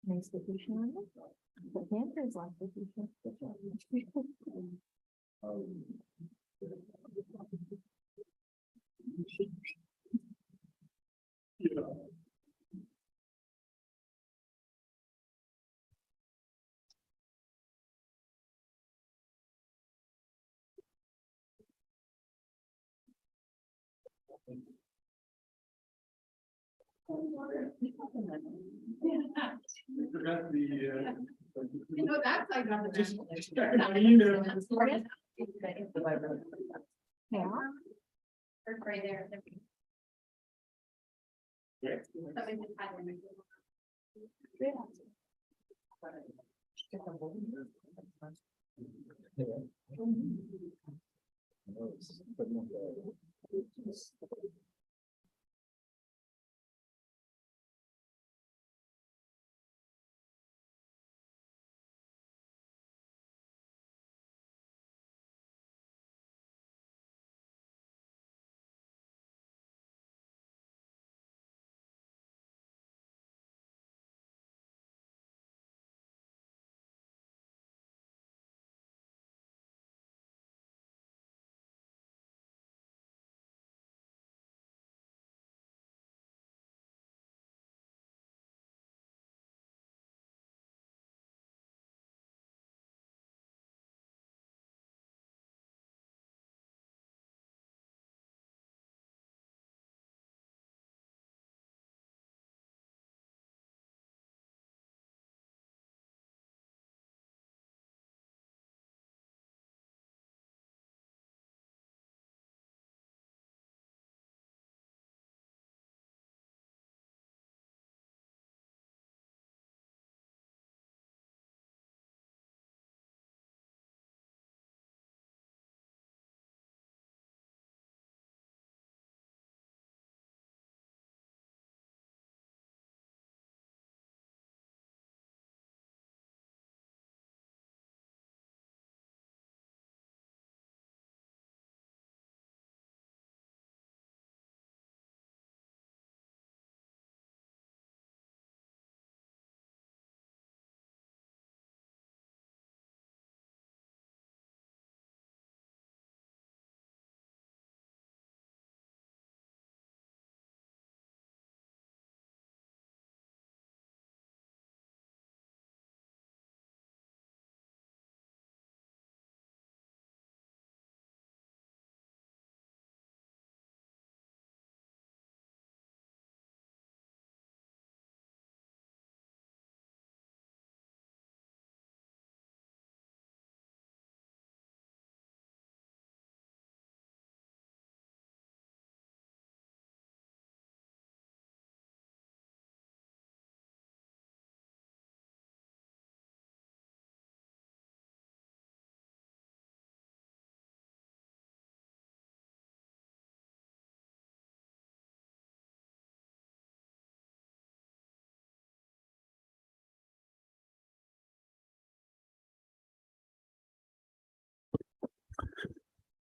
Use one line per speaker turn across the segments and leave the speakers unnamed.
Nice vacation on it. But Hampton's like vacation.
You know, that's I got the.
Just checking my email.
Yeah.
Right there.
Yeah.
Somebody just had one.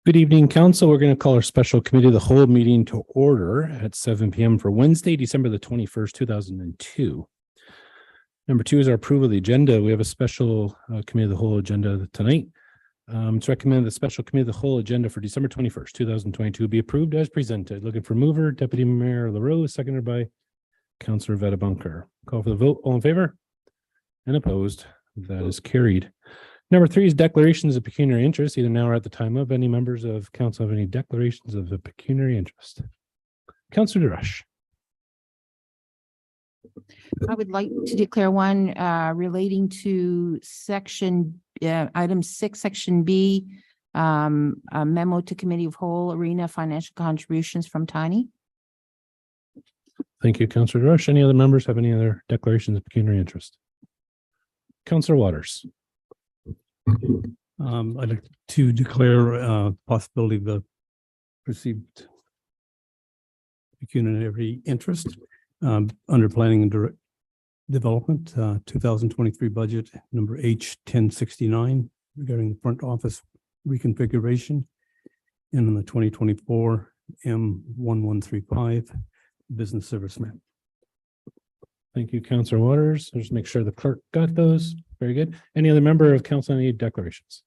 Good evening, council. We're going to call our special committee of the whole meeting to order at 7 p.m. for Wednesday, December the 21st, 2002. Number 2 is our approval of the agenda. We have a special committee of the whole agenda tonight. It's recommended the special committee of the whole agenda for December 21st, 2022 be approved as presented. Looking for mover, Deputy Mayor LaRose, seconded by Councillor Vettabunker. Call for the vote. All in favor? And opposed? That is carried. Number 3 is declarations of pecuniary interest, either now or at the time of. Any members of council have any declarations of a pecuniary interest? Councillor DeRush.
I would like to declare one relating to section item 6, section B, a memo to committee of whole arena financial contributions from Tiny.
Thank you, Councillor DeRush. Any other members have any other declarations of pecuniary interest? Counselor Waters.
I'd like to declare possibility of the perceived pecuniary interest under planning and development, 2023 budget number H 1069 regarding the front office reconfiguration, and in the 2024 M 1135 business service map.
Thank you, Counselor Waters. I'll just make sure the clerk got those. Very good. Any other member of council any declarations?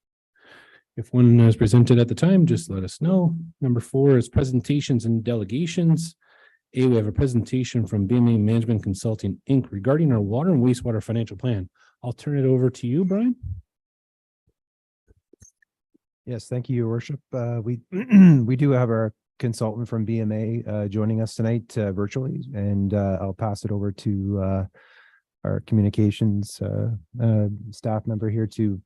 If one is presented at the time, just let us know. Number 4 is presentations and delegations. A, we have a presentation from BMA Management Consulting, Inc. regarding our water and wastewater financial plan. I'll turn it over to you, Brian.
Yes, thank you, Your Worship. We do have our consultant from BMA joining us tonight virtually, and I'll pass it over to our communications staff member here to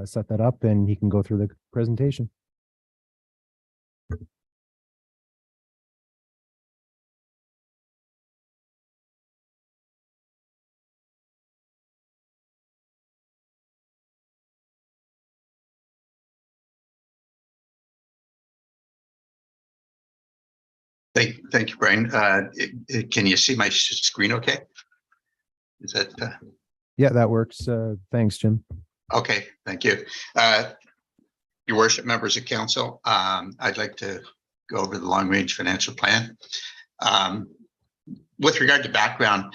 set that up, and he can go through the presentation.
Thank you, Brian. Can you see my screen okay? Is that
Yeah, that works. Thanks, Jim.
okay? Thank you. Your worship, members of council, I'd like to go over the long range financial plan. With regard to background,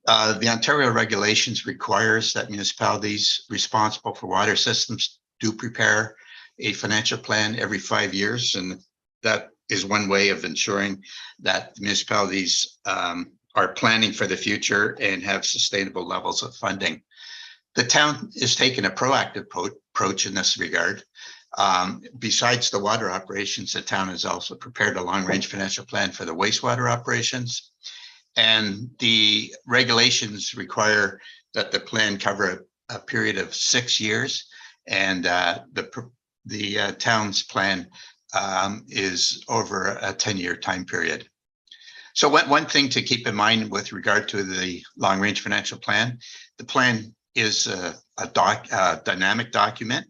the Ontario regulations requires that municipalities responsible for water systems do prepare a financial plan every 5 years, and that is one way of ensuring that the municipalities are planning for the future and have sustainable levels of funding. The town is taking a proactive approach in this regard. Besides the water operations, the town has also prepared a long-range financial plan for the wastewater operations. And the regulations require that the plan cover a period of 6 years, and the town's plan is over a 10-year time period. So one thing to keep in mind with regard to the long-range financial plan, the plan is a dynamic document,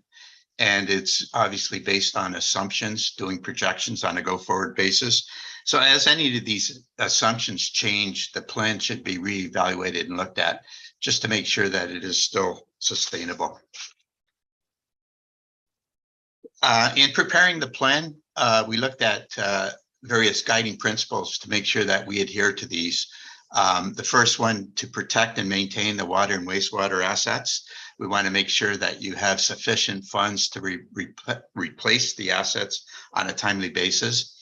and it's obviously based on assumptions, doing projections on a go-forward basis. So as any of these assumptions change, the plan should be reevaluated and looked at just to make sure that it is still sustainable. In preparing the plan, we looked at various guiding principles to make sure that we adhere to these. The first one, to protect and maintain the water and wastewater assets. We want to make sure that you have sufficient funds to replace the assets on a timely basis.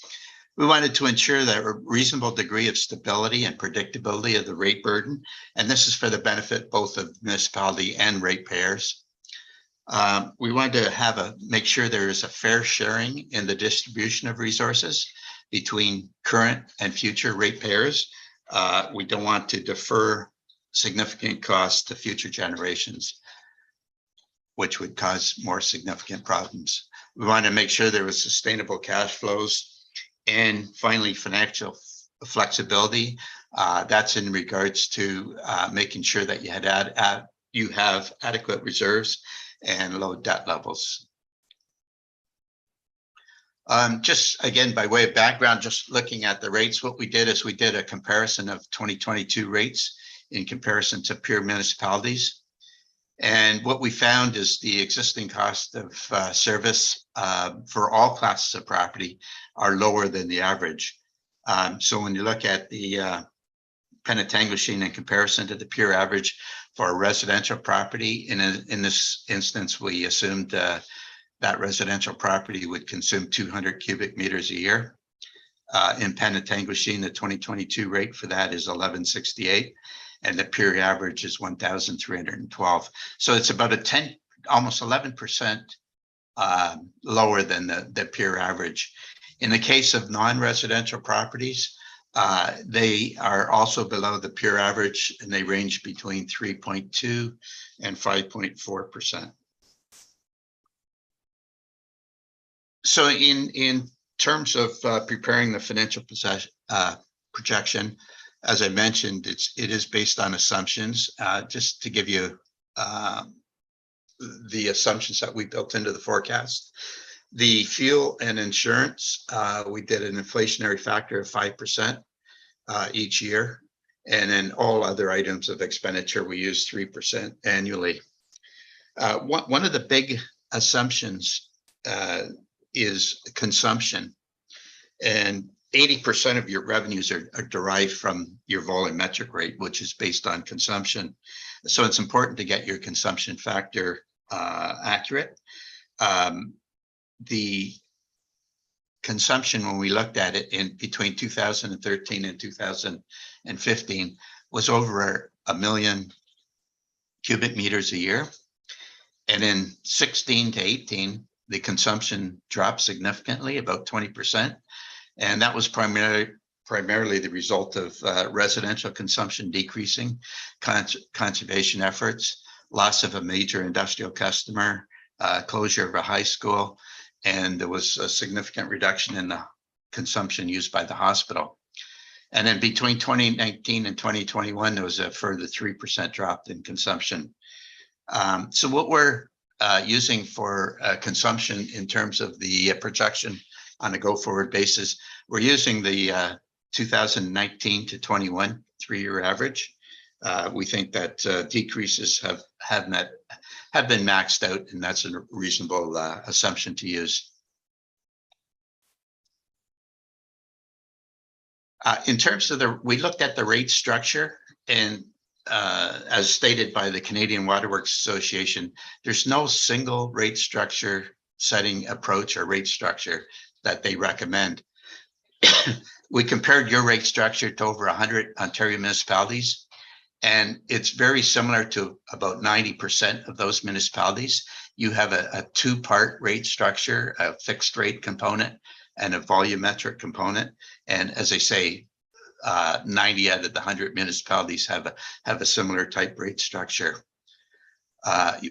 We wanted to ensure that a reasonable degree of stability and predictability of the rate burden, and this is for the benefit both of municipality and ratepayers. We wanted to make sure there is a fair sharing in the distribution of resources between current and future ratepayers. We don't want to defer significant costs to future generations, which would cause more significant problems. We want to make sure there was sustainable cash flows, and finally, financial flexibility. That's in regards to making sure that you have adequate reserves and low debt levels. Just again, by way of background, just looking at the rates, what we did is we did a comparison of 2022 rates in comparison to peer municipalities. And what we found is the existing cost of service for all classes of property are lower than the average. So when you look at the Penetanguishene in comparison to the peer average for a residential property, in this instance, we assumed that residential property would consume 200 cubic meters a year. In Penetanguishene, the 2022 rate for that is 1168, and the peer average is 1,312. So it's about almost 11% lower than the peer average. In the case of non-residential properties, they are also below the peer average, and they range between 3.2 and 5.4%. So in terms of preparing the financial projection, as I mentioned, it is based on assumptions. Just to give you the assumptions that we built into the forecast. The fuel and insurance, we did an inflationary factor of 5% each year. And then all other items of expenditure, we use 3% annually. One of the big assumptions is consumption. And 80% of your revenues are derived from your volumetric rate, which is based on consumption. So it's important to get your consumption factor accurate. The consumption, when we looked at it in between 2013 and 2015, was over 1 million cubic meters a year. And in 16 to 18, the consumption dropped significantly, about 20%. And that was primarily the result of residential consumption decreasing, conservation efforts, loss of a major industrial customer, closure of a high school, and there was a significant reduction in the consumption used by the hospital. And then between 2019 and 2021, there was a further 3% drop in consumption. So what we're using for consumption in terms of the projection on a go-forward basis, we're using the 2019 to 21 3-year average. We think that decreases have been maxed out, and that's a reasonable assumption to use. In terms of we looked at the rate structure, and as stated by the Canadian Waterworks Association, there's no single rate structure setting approach or rate structure that they recommend. We compared your rate structure to over 100 Ontario municipalities, and it's very similar to about 90% of those municipalities. You have a 2-part rate structure, a fixed rate component and a volumetric component. And as I say, 90 out of the 100 municipalities have a similar type rate structure.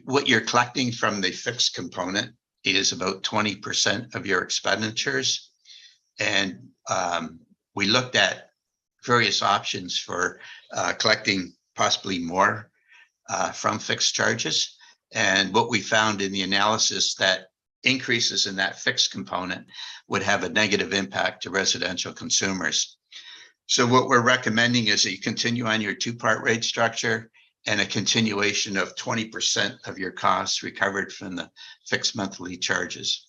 What you're collecting from the fixed component is about 20% of your expenditures. And we looked at various options for collecting possibly more from fixed charges. And what we found in the analysis, that increases in that fixed component would have a negative impact to residential consumers. So what we're recommending is that you continue on your 2-part rate structure and a continuation of 20% of your costs recovered from the fixed monthly charges.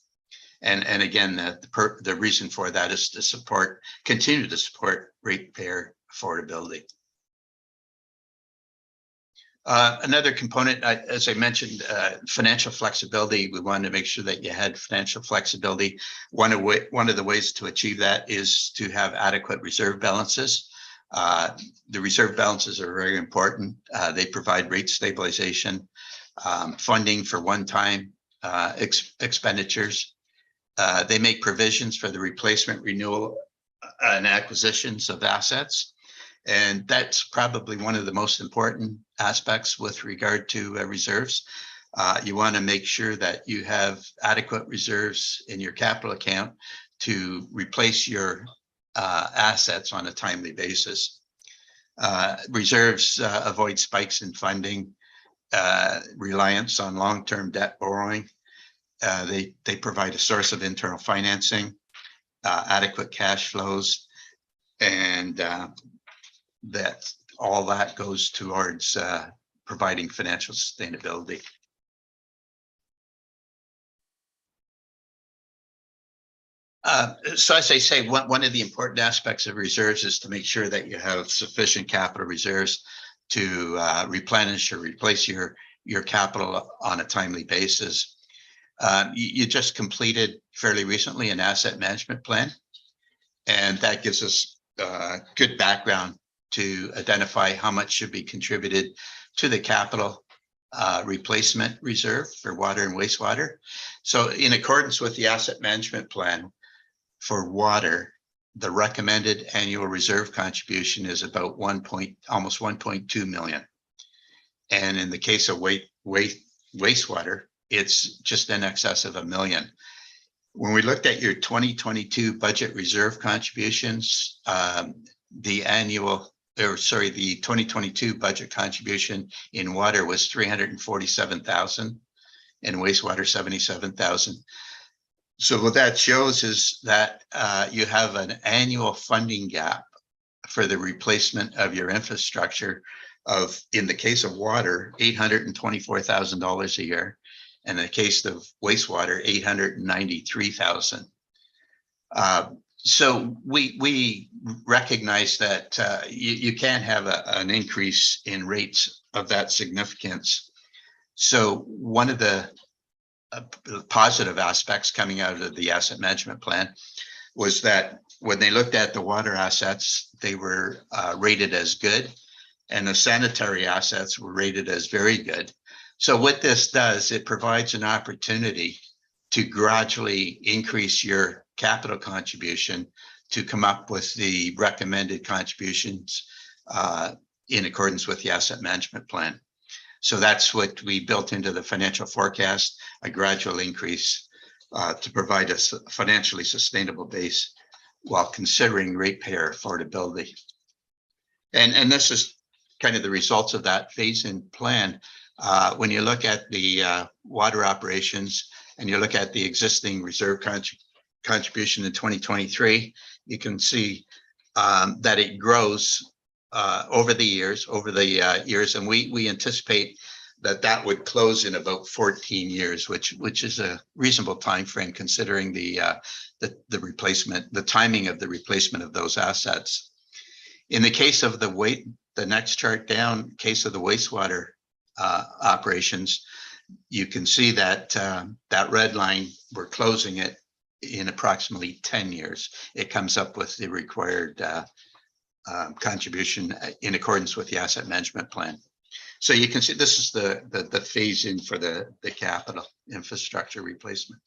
And again, the reason for that is to continue to support ratepayer affordability. Another component, as I mentioned, financial flexibility. We wanted to make sure that you had financial flexibility. One of the ways to achieve that is to have adequate reserve balances. The reserve balances are very important. They provide rate stabilization, funding for one-time expenditures. They make provisions for the replacement, renewal, and acquisitions of assets. And that's probably one of the most important aspects with regard to reserves. You want to make sure that you have adequate reserves in your capital account to replace your assets on a timely basis. Reserves avoid spikes in funding, reliance on long-term debt borrowing. They provide a source of internal financing, adequate cash flows, and that all that goes towards providing financial sustainability. So as I say, one of the important aspects of reserves is to make sure that you have sufficient capital reserves to replenish or replace your capital on a timely basis. You just completed fairly recently an asset management plan, and that gives us good background to identify how much should be contributed to the capital replacement reserve for water and wastewater. So in accordance with the asset management plan for water, the recommended annual reserve contribution is about almost 1.2 million. And in the case of wastewater, it's just in excess of 1 million. When we looked at your 2022 budget reserve contributions, the 2022 budget contribution in water was 347,000. and wastewater 77,000. So what that shows is that you have an annual funding gap for the replacement of your infrastructure of, in the case of water, $824,000 a year. And in the case of wastewater, $893,000. So we recognize that you can't have an increase in rates of that significance. So one of the positive aspects coming out of the asset management plan was that when they looked at the water assets, they were rated as good, and the sanitary assets were rated as very good. So what this does, it provides an opportunity to gradually increase your capital contribution to come up with the recommended contributions in accordance with the asset management plan. So that's what we built into the financial forecast, a gradual increase to provide us a financially sustainable base while considering ratepayer affordability. And this is kind of the results of that phase-in plan. When you look at the water operations and you look at the existing reserve contribution in 2023, you can see that it grows over the years, and we anticipate that would close in about 14 years, which is a reasonable time frame considering the replacement, the timing of the replacement of those assets. In the case of the next chart down, case of the wastewater operations, you can see that that red line, we're closing it in approximately 10 years. It comes up with the required contribution in accordance with the asset management plan. So you can see this is the phase in for the capital infrastructure replacement.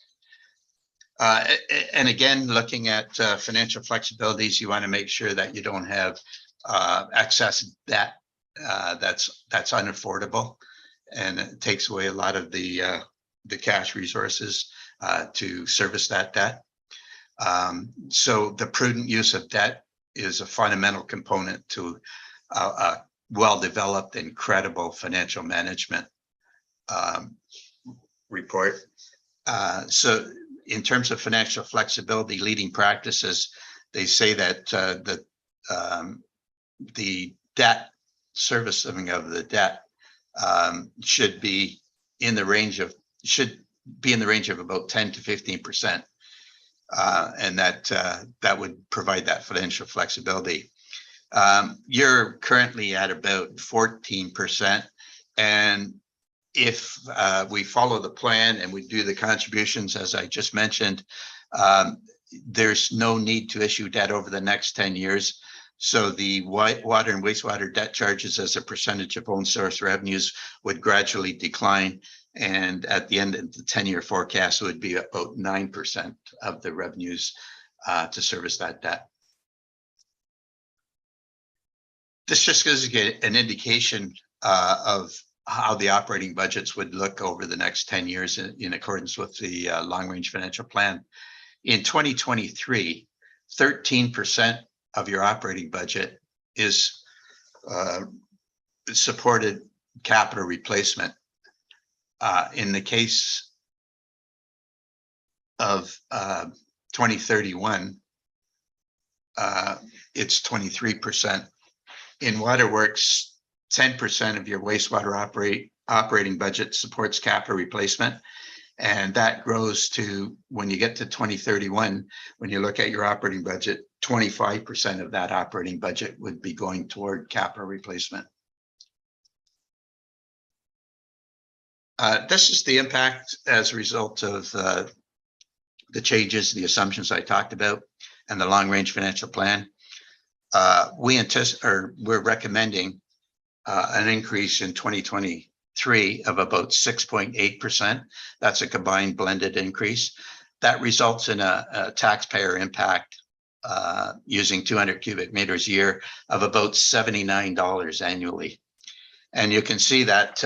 And again, looking at financial flexibilities, you want to make sure that you don't have excess debt that's unaffordable, and it takes away a lot of the cash resources to service that debt. So the prudent use of debt is a fundamental component to a well-developed and credible financial management report. So in terms of financial flexibility, leading practices, they say that the debt servicing of the debt should be in the range of about 10 to 15%, and that would provide that financial flexibility. You're currently at about 14%, and if we follow the plan and we do the contributions as I just mentioned, there's no need to issue debt over the next 10 years. So the water and wastewater debt charges as a percentage of own source revenues would gradually decline. And at the end of the 10-year forecast, it would be about 9% of the revenues to service that debt. This just gives you an indication of how the operating budgets would look over the next 10 years in accordance with the long-range financial plan. In 2023, 13% of your operating budget is supported capital replacement. In the case of 2031, it's 23%. In waterworks, 10% of your wastewater operating budget supports capital replacement. And that grows to, when you get to 2031, when you look at your operating budget, 25% of that operating budget would be going toward capital replacement. This is the impact as a result of the changes, the assumptions I talked about, and the long-range financial plan. We're recommending an increase in 2023 of about 6.8%. That's a combined blended increase. That results in a taxpayer impact using 200 cubic meters a year of about $79 annually. And you can see that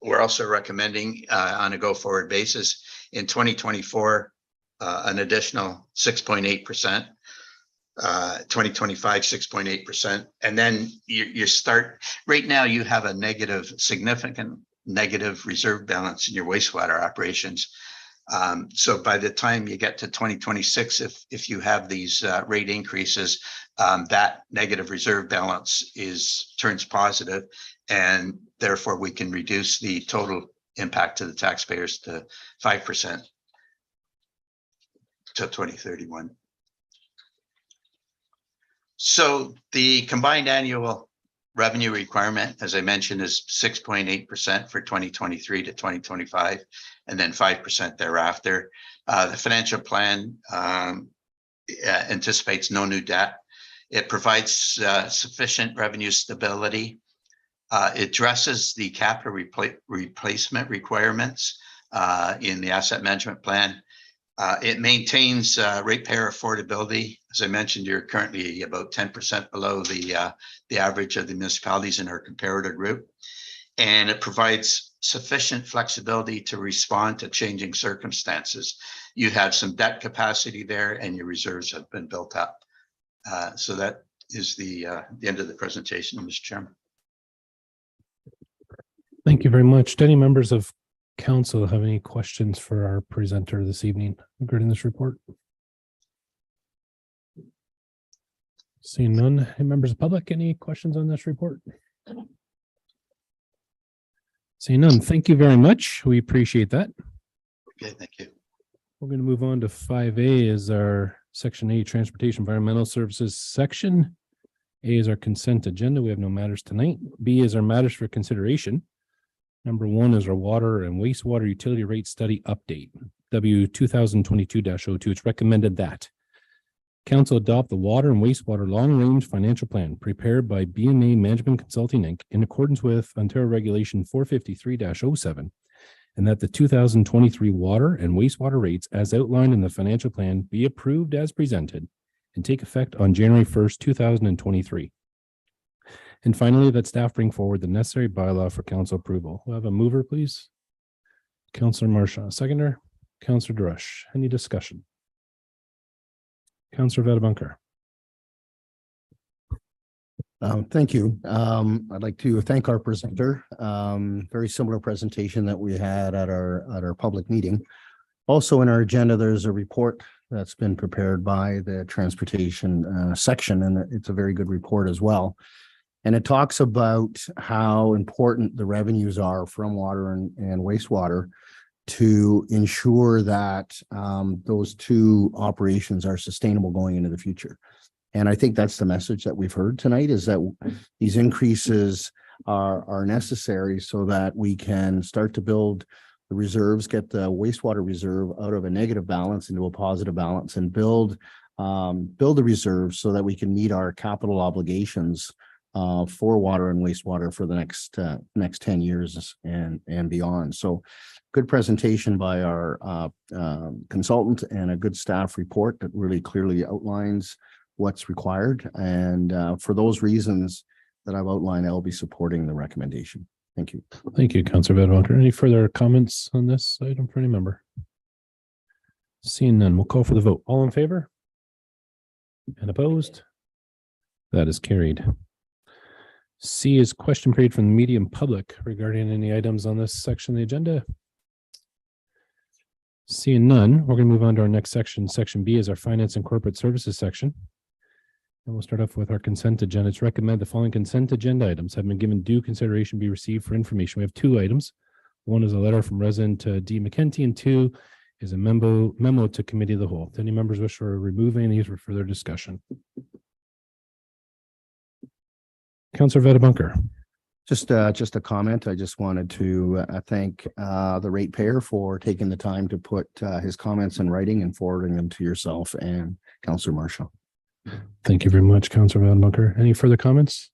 we're also recommending on a go-forward basis in 2024 an additional 6.8%. 2025, 6.8%. And then you start, right now you have a significant negative reserve balance in your wastewater operations. So by the time you get to 2026, if you have these rate increases, that negative reserve balance turns positive, and therefore we can reduce the total impact to the taxpayers to 5% to 2031. So the combined annual revenue requirement, as I mentioned, is 6.8% for 2023 to 2025, and then 5% thereafter. The financial plan anticipates no new debt. It provides sufficient revenue stability. It addresses the capital replacement requirements in the asset management plan. It maintains ratepayer affordability. As I mentioned, you're currently about 10% below the average of the municipalities in our comparator group. And it provides sufficient flexibility to respond to changing circumstances. You have some debt capacity there, and your reserves have been built up. So that is the end of the presentation, Mr. Chairman.
Thank you very much. Do any members of council have any questions for our presenter this evening regarding this report? Seeing none. Any members of the public, any questions on this report? Seeing none. Thank you very much. We appreciate that.
Okay, thank you.
We're going to move on to 5A is our Section A, Transportation Environmental Services section. A is our consent agenda. We have no matters tonight. B is our matters for consideration. Number 1 is our water and wastewater utility rate study update, W 2022-02. It's recommended that council adopt the water and wastewater long-range financial plan prepared by BMA Management Consulting Inc. in accordance with Ontario Regulation 453-07, and that the 2023 water and wastewater rates as outlined in the financial plan be approved as presented and take effect on January 1st, 2023. And finally, that staff bring forward the necessary bylaw for council approval. We'll have a mover, please. Councillor Marchand, seconder. Councillor Drush. Any discussion? Councillor Vadabunker.
Thank you. I'd like to thank our presenter. Very similar presentation that we had at our public meeting. Also in our agenda, there's a report that's been prepared by the transportation section, and it's a very good report as well. And it talks about how important the revenues are from water and wastewater to ensure that those two operations are sustainable going into the future. And I think that's the message that we've heard tonight, is that these increases are necessary so that we can start to build the reserves, get the wastewater reserve out of a negative balance into a positive balance, and build the reserves so that we can meet our capital obligations for water and wastewater for the next 10 years and beyond. So good presentation by our consultant, and a good staff report that really clearly outlines what's required. And for those reasons that I've outlined, I'll be supporting the recommendation. Thank you.
Thank you, Councillor Vadabunker. Any further comments on this item for any member? Seeing none, we'll call for the vote. All in favor? And opposed? That is carried. C is question period from the media and public regarding any items on this section of the agenda. Seeing none, we're going to move on to our next section. Section B is our finance and corporate services section. And we'll start off with our consent agenda. It's recommended the following consent agenda items have been given due consideration, be received for information. We have 2 items. One is a letter from resident D. McKenty, and 2 is a memo to committee of the whole. Do any members wish to remove any of these for further discussion? Councillor Vadabunker.
Just a comment. I just wanted to thank the ratepayer for taking the time to put his comments in writing and forwarding them to yourself and Councillor Marshall.
Thank you very much, Councillor Vadabunker. Any further comments?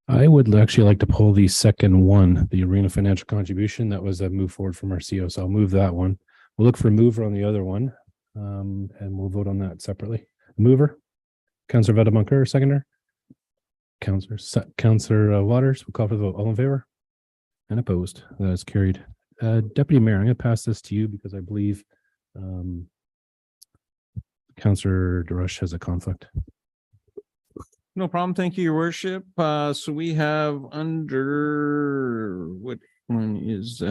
I would actually like to pull the second one, the Arena financial contribution. That was a move forward from our CEO, so I'll move that one. We'll look for a mover on the other one, and we'll vote on that separately. Mover, Councillor Vadabunker, seconder. Councillor Waters, we'll call for the vote. All in favor? And opposed? That is carried. Deputy Mayor, I'm going to pass this to you because I believe Councillor Drush has a conflict.
No problem. Thank you, Your Worship. So we have under what one is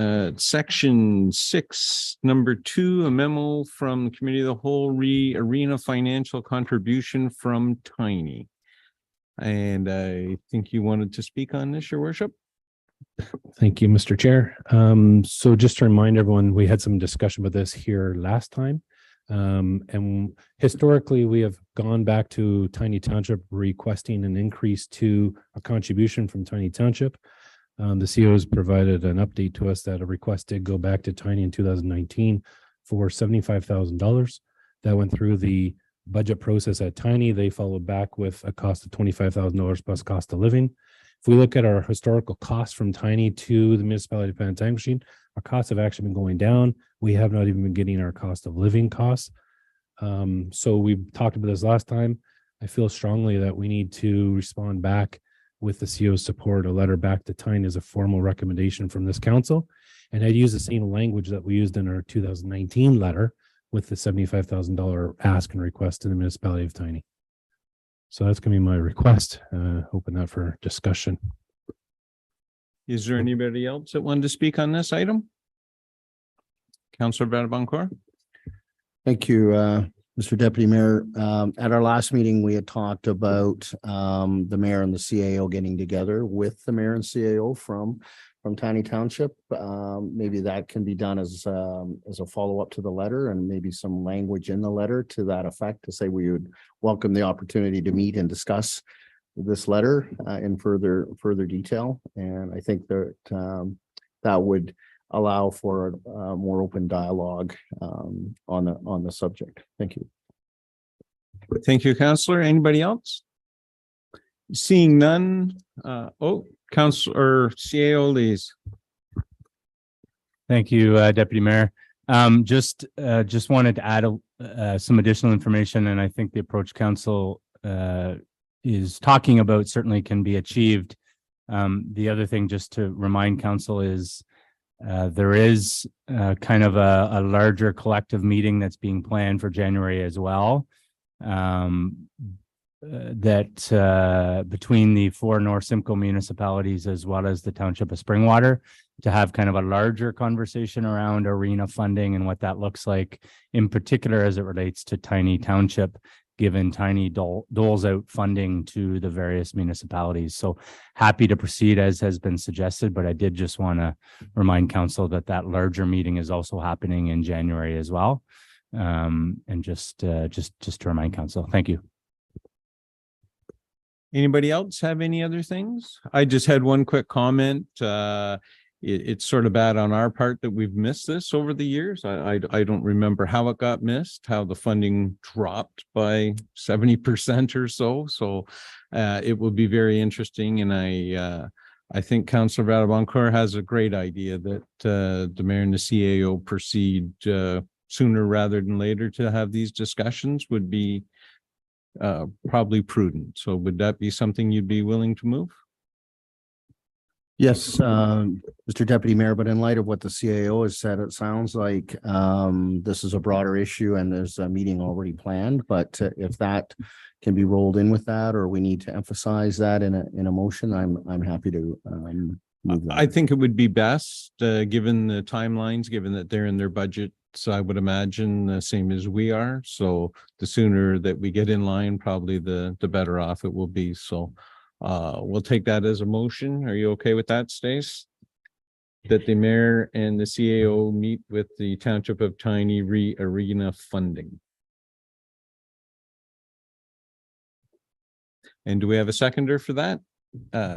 section 6, number 2, a memo from the Committee of the Whole arena financial contribution from Tiny. And I think you wanted to speak on this, Your Worship.
Thank you, Mr. Chair. So just to remind everyone, we had some discussion about this here last time. And historically, we have gone back to Tiny Township requesting an increase to a contribution from Tiny Township. The CEO has provided an update to us that a request did go back to Tiny in 2019 for $75,000. That went through the budget process at Tiny. They followed back with a cost of $25,000 plus cost of living. If we look at our historical costs from Tiny to the municipality of Penetanguishene, our costs have actually been going down. We have not even been getting our cost of living costs. So we talked about this last time. I feel strongly that we need to respond back with the CEO's support, a letter back to Tiny as a formal recommendation from this council. And I'd use the same language that we used in our 2019 letter with the $75,000 ask and request to the municipality of Tiny. So that's going to be my request. Open that for discussion.
Is there anybody else that wanted to speak on this item? Councillor Bradbancourt?
Thank you, Mr. Deputy Mayor. At our last meeting, we had talked about the mayor and the CAO getting together with the mayor and CAO from Tiny Township. Maybe that can be done as a follow-up to the letter, and maybe some language in the letter to that effect to say we would welcome the opportunity to meet and discuss this letter in further detail. And I think that that would allow for a more open dialogue on the subject. Thank you.
Thank you, Councillor. Anybody else? Seeing none. Councillor CAO Lees.
Thank you, Deputy Mayor. Just wanted to add some additional information, and I think the approach council is talking about certainly can be achieved. The other thing, just to remind council, is there is kind of a larger collective meeting that's being planned for January as well. That between the 4 North Simcoe municipalities as well as the Township of Springwater, to have kind of a larger conversation around arena funding and what that looks like, in particular as it relates to Tiny Township, given Tiny doles out funding to the various municipalities. So happy to proceed as has been suggested, but I did just want to remind council that that larger meeting is also happening in January as well. And just to remind council. Thank you.
Anybody else have any other things? I just had one quick comment. It's sort of bad on our part that we've missed this over the years. I don't remember how it got missed, how the funding dropped by 70% or so. So it will be very interesting. And I think Councillor Bradbancourt has a great idea that the mayor and the CAO proceed sooner rather than later to have these discussions would be probably prudent. So would that be something you'd be willing to move?
Yes, Mr. Deputy Mayor, but in light of what the CAO has said, it sounds like this is a broader issue and there's a meeting already planned. But if that can be rolled in with that, or we need to emphasize that in a motion, I'm happy to move that.
I think it would be best, given the timelines, given that they're in their budget. So I would imagine the same as we are. So the sooner that we get in line, probably the better off it will be. So we'll take that as a motion. Are you okay with that, Stace? That the mayor and the CAO meet with the Township of Tiny arena funding. And do we have a seconder for that?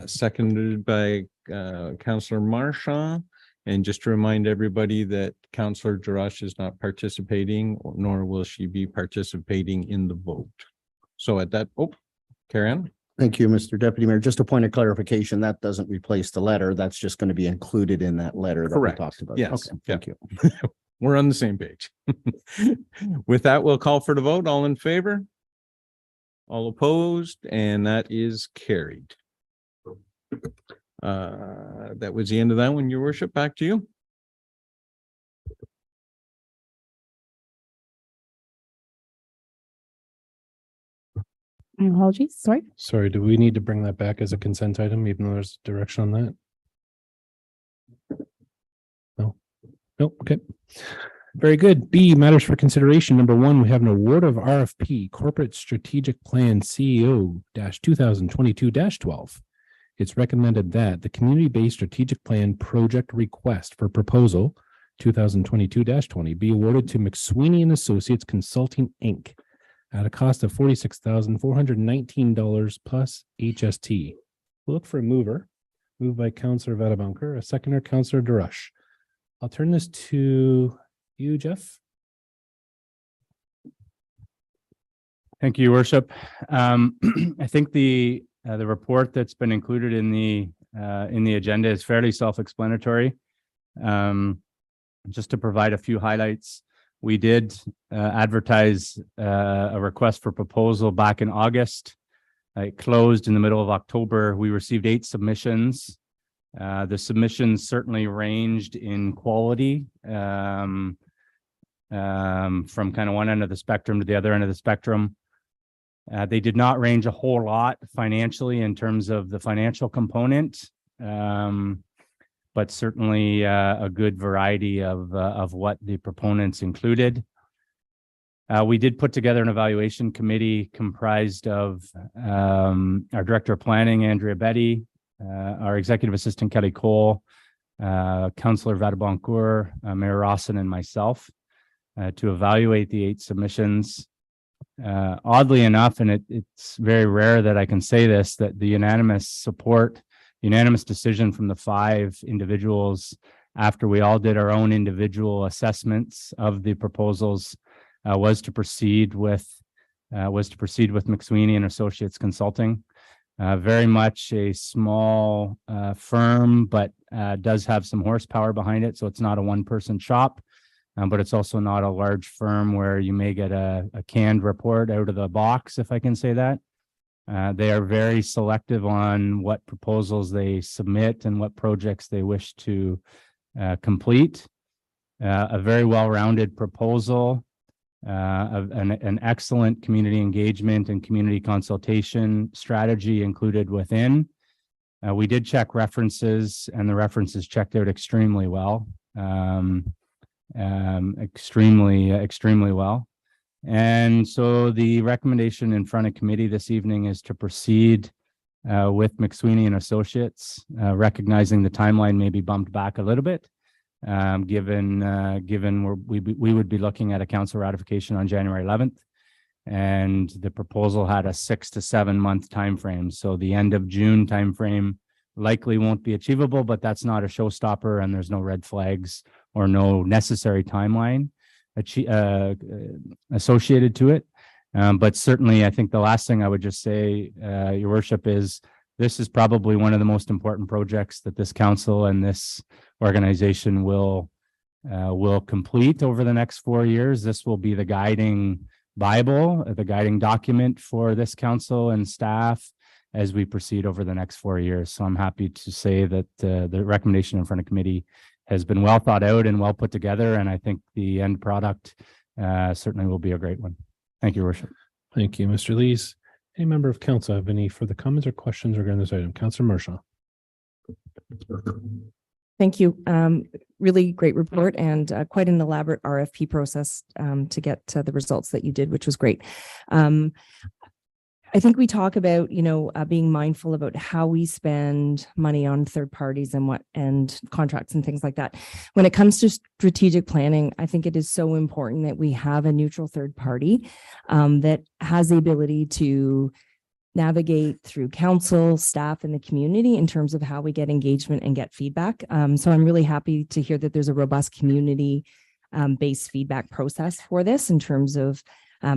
Seconded by Councillor Marchand. And just to remind everybody that Councillor Jarash is not participating, nor will she be participating in the vote. So at that, Karen.
Thank you, Mr. Deputy Mayor. Just a point of clarification, that doesn't replace the letter. That's just going to be included in that letter that we
Correct.
talked about.
Yes.
Okay, thank you.
We're on the same page. With that, we'll call for the vote. All in favor? All opposed? And that is carried. That was the end of that one, Your Worship. Back to you.
My apologies. Sorry.
Sorry, do we need to bring that back as a consent item, even though there's direction on that? Nope. Okay. Very good. B, matters for consideration. Number one, we have an award of RFP Corporate Strategic Plan CEO 2022-12. It's recommended that the community-based strategic plan project request for proposal 2022-20 be awarded to McSweeney and Associates Consulting, Inc. at a cost of $46,419 plus HST. We'll look for a mover. Moved by Councillor Vadabunker, a seconder, Councillor DeRush. I'll turn this to you, Jeff.
Thank you, Your Worship. I think the report that's been included in the agenda is fairly self-explanatory. Just to provide a few highlights, we did advertise a request for proposal back in August. It closed in the middle of October. We received 8 submissions. The submissions certainly ranged in quality from kind of one end of the spectrum to the other end of the spectrum. They did not range a whole lot financially in terms of the financial component, but certainly a good variety of what the proponents included. We did put together an evaluation committee comprised of our Director of Planning, Andrea Betty, our Executive Assistant, Kelly Cole, Councillor Vadaboncourt, Mayor Rawson, and myself to evaluate the 8 submissions. Oddly enough, and it's very rare that I can say this, that the unanimous decision from the 5 individuals after we all did our own individual assessments of the proposals was to proceed with McSweeney and Associates Consulting. Very much a small firm, but does have some horsepower behind it. So it's not a one-person shop, but it's also not a large firm where you may get a canned report out of the box, if I can say that. They are very selective on what proposals they submit and what projects they wish to complete. A very well-rounded proposal, an excellent community engagement and community consultation strategy included within. We did check references, and the references checked out extremely well. Extremely well. And so the recommendation in front of committee this evening is to proceed with McSweeney and Associates, recognizing the timeline may be bumped back a little bit, given we would be looking at a council ratification on January 11th, and the proposal had a 6 to 7 month timeframe. So the end of June timeframe likely won't be achievable, but that's not a showstopper, and there's no red flags or no necessary timeline associated to it. But certainly, I think the last thing I would just say, Your Worship, is this is probably one of the most important projects that this council and this organization will complete over the next 4 years. This will be the guiding Bible, the guiding document for this council and staff as we proceed over the next 4 years. So I'm happy to say that the recommendation in front of committee has been well thought out and well put together, and I think the end product certainly will be a great one. Thank you, Your Worship.
Thank you, Mr. Lees. Any member of council have any further comments or questions regarding this item? Councillor Mershaw.
Thank you. Really great report, and quite an elaborate RFP process to get to the results that you did, which was great. I think we talk about, being mindful about how we spend money on third parties and contracts and things like that. When it comes to strategic planning, I think it is so important that we have a neutral third party that has the ability to navigate through council, staff, and the community in terms of how we get engagement and get feedback. So I'm really happy to hear that there's a robust community based feedback process for this in terms of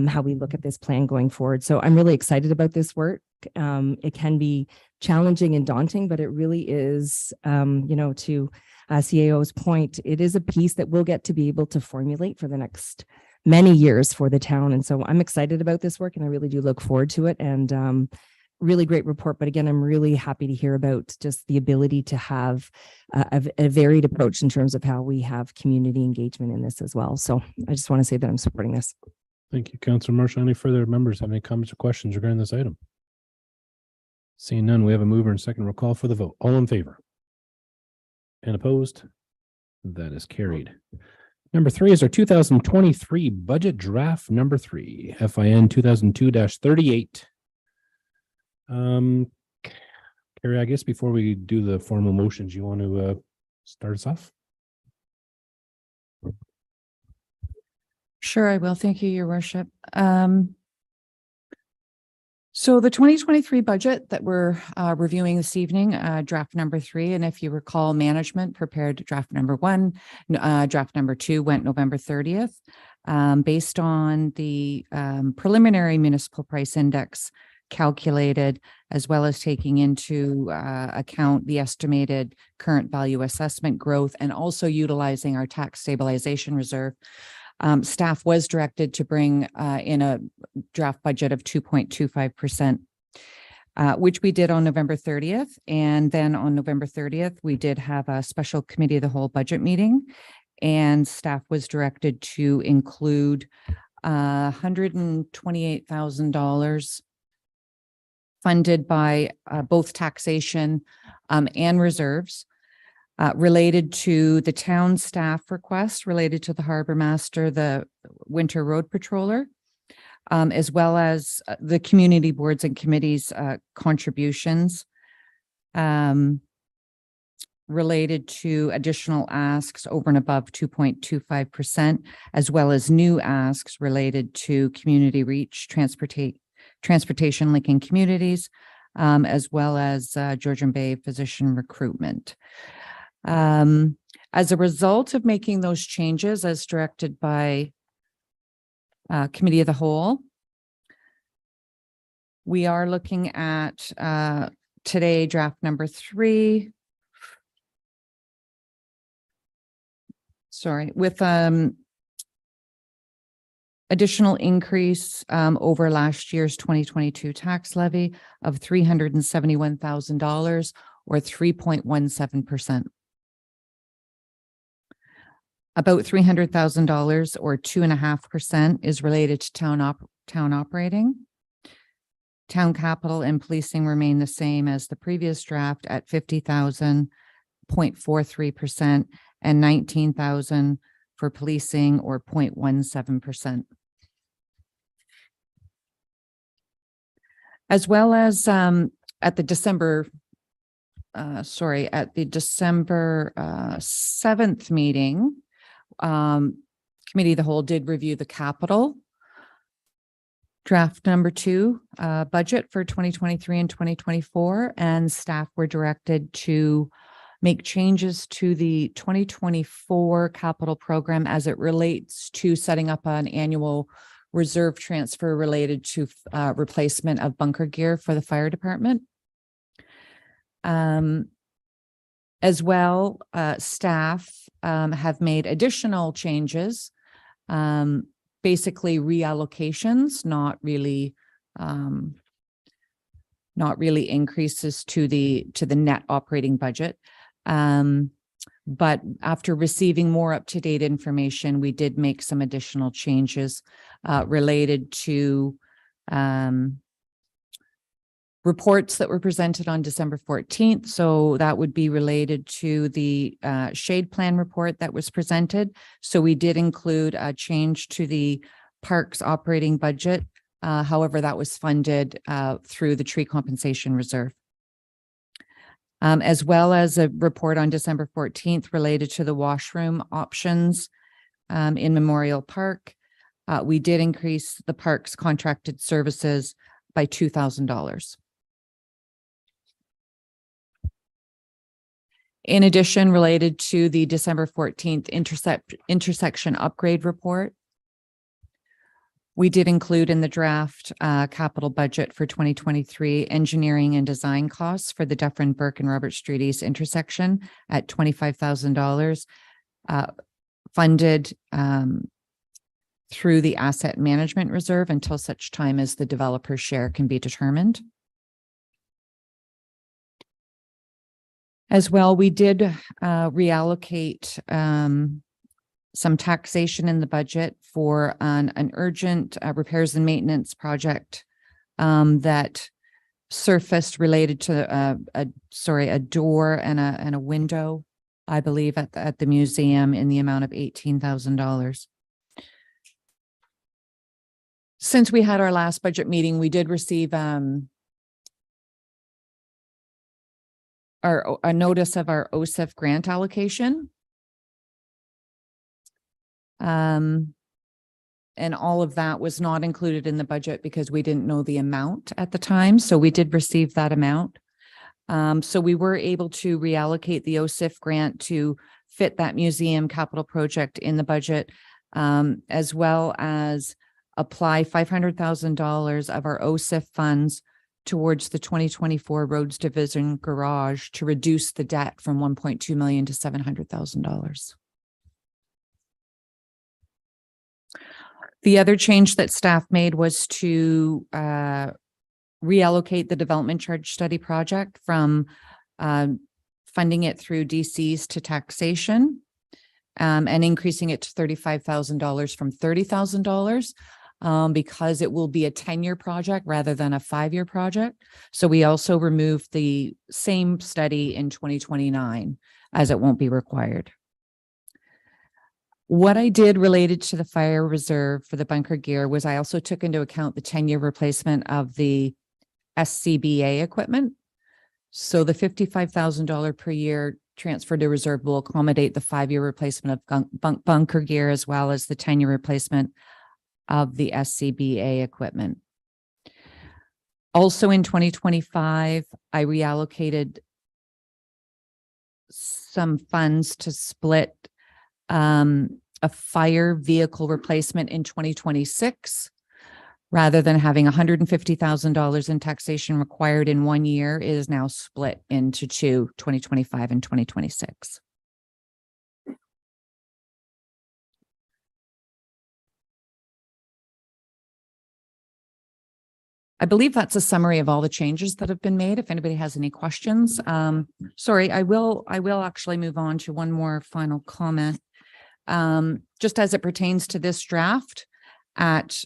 how we look at this plan going forward. So I'm really excited about this work. It can be challenging and daunting, but it really is, to CAO's point, it is a piece that we'll get to be able to formulate for the next many years for the town. And so I'm excited about this work, and I really do look forward to it. And really great report. But again, I'm really happy to hear about just the ability to have a varied approach in terms of how we have community engagement in this as well. So I just want to say that I'm supporting this.
Thank you, Councillor Marshall. Any further members have any comments or questions regarding this item? Seeing none, we have a mover and second. We'll call for the vote. All in favor? And opposed? That is carried. Number 3 is our 2023 budget draft number 3, FIN 2002-38. Carrie, I guess before we do the formal motions, you want to start us off?
Sure, I will. Thank you, Your Worship. So the 2023 budget that we're reviewing this evening, draft number 3, and if you recall, management prepared draft number 1, draft number 2 went November 30th. Based on the preliminary municipal price index calculated, as well as taking into account the estimated current value assessment growth and also utilizing our tax stabilization reserve. Staff was directed to bring in a draft budget of 2.25%, which we did on November 30th. And then on November 30th, we did have a special committee of the whole budget meeting, and staff was directed to include $128,000 funded by both taxation and reserves. Related to the town staff request related to the harbor master, the winter road patroller, as well as the community boards and committees contributions related to additional asks over and above 2.25%, as well as new asks related to community reach, transportation linking communities, as well as Georgian Bay physician recruitment. As a result of making those changes as directed by Committee of the Whole, we are looking at today draft number 3. Sorry, with additional increase over last year's 2022 tax levy of $371,000 or 3.17%. About $300,000 or 2.5% is related to town operating. Town capital and policing remain the same as the previous draft at 50,000, 0.43%, and 19,000 for policing or 0.17%. As well as at the December 7th meeting, Committee of the Whole did review the capital draft number 2 budget for 2023 and 2024, and staff were directed to make changes to the 2024 capital program as it relates to setting up an annual reserve transfer related to replacement of bunker gear for the fire department. As well, staff have made additional changes, basically reallocations, not really increases to the net operating budget. But after receiving more up-to-date information, we did make some additional changes related to reports that were presented on December 14th. So that would be related to the shade plan report that was presented. So we did include a change to the parks operating budget. However, that was funded through the tree compensation reserve. As well as a report on December 14th related to the washroom options in Memorial Park. We did increase the park's contracted services by $2,000. In addition, related to the December 14th intersection upgrade report, we did include in the draft capital budget for 2023 engineering and design costs for the Dufferin, Burke, and Robert Street East intersection at $25,000, funded through the asset management reserve until such time as the developer's share can be determined. As well, we did reallocate some taxation in the budget for an urgent repairs and maintenance project that surfaced related to a door and a window I believe, at the museum in the amount of $18,000. Since we had our last budget meeting, we did receive a notice of our OSIF grant allocation. And all of that was not included in the budget because we didn't know the amount at the time. So we did receive that amount. So we were able to reallocate the OSIF grant to fit that museum capital project in the budget, as well as apply $500,000 of our OSIF funds towards the 2024 Roads Division garage to reduce the debt from 1.2 million to $700,000. The other change that staff made was to reallocate the development charge study project from funding it through DCs to taxation, and increasing it to $35,000 from $30,000. Because it will be a 10-year project rather than a 5-year project. So we also removed the same study in 2029 as it won't be required. What I did related to the fire reserve for the bunker gear was I also took into account the 10-year replacement of the SCBA equipment. So the $55,000 per year transfer to reserve will accommodate the 5-year replacement of bunker gear as well as the 10-year replacement of the SCBA equipment. Also in 2025, I reallocated some funds to split a fire vehicle replacement in 2026. Rather than having $150,000 in taxation required in 1 year, it is now split into 2025 and 2026. I believe that's a summary of all the changes that have been made. If anybody has any questions, sorry, I will actually move on to one more final comment. Just as it pertains to this draft at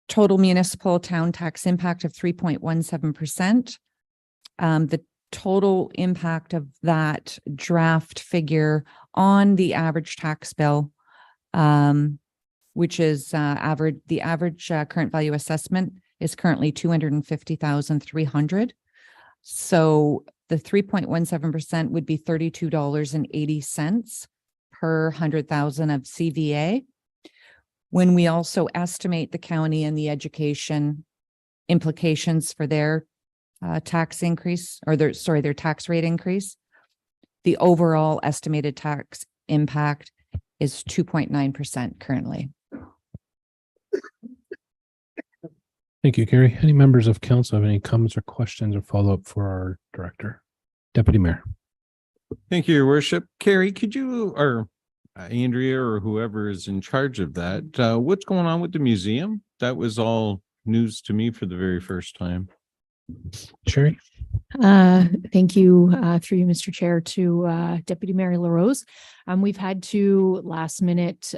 total municipal town tax impact of 3.17%. The total impact of that draft figure on the average tax bill, which is the average current value assessment is currently $250,300. So the 3.17% would be $32.80 per 100,000 of CVA. When we also estimate the county and the education implications for their tax increase, or their tax rate increase, the overall estimated tax impact is 2.9% currently.
Thank you, Gary. Any members of council have any comments or questions or follow-up for our director? Deputy Mayor.
Thank you, Your Worship. Carrie, could you, or Andrea, or whoever is in charge of that, what's going on with the museum? That was all news to me for the very first time.
Sherry.
Thank you, through you, Mr. Chair, to Deputy Mayor LaRose. We've had two last minute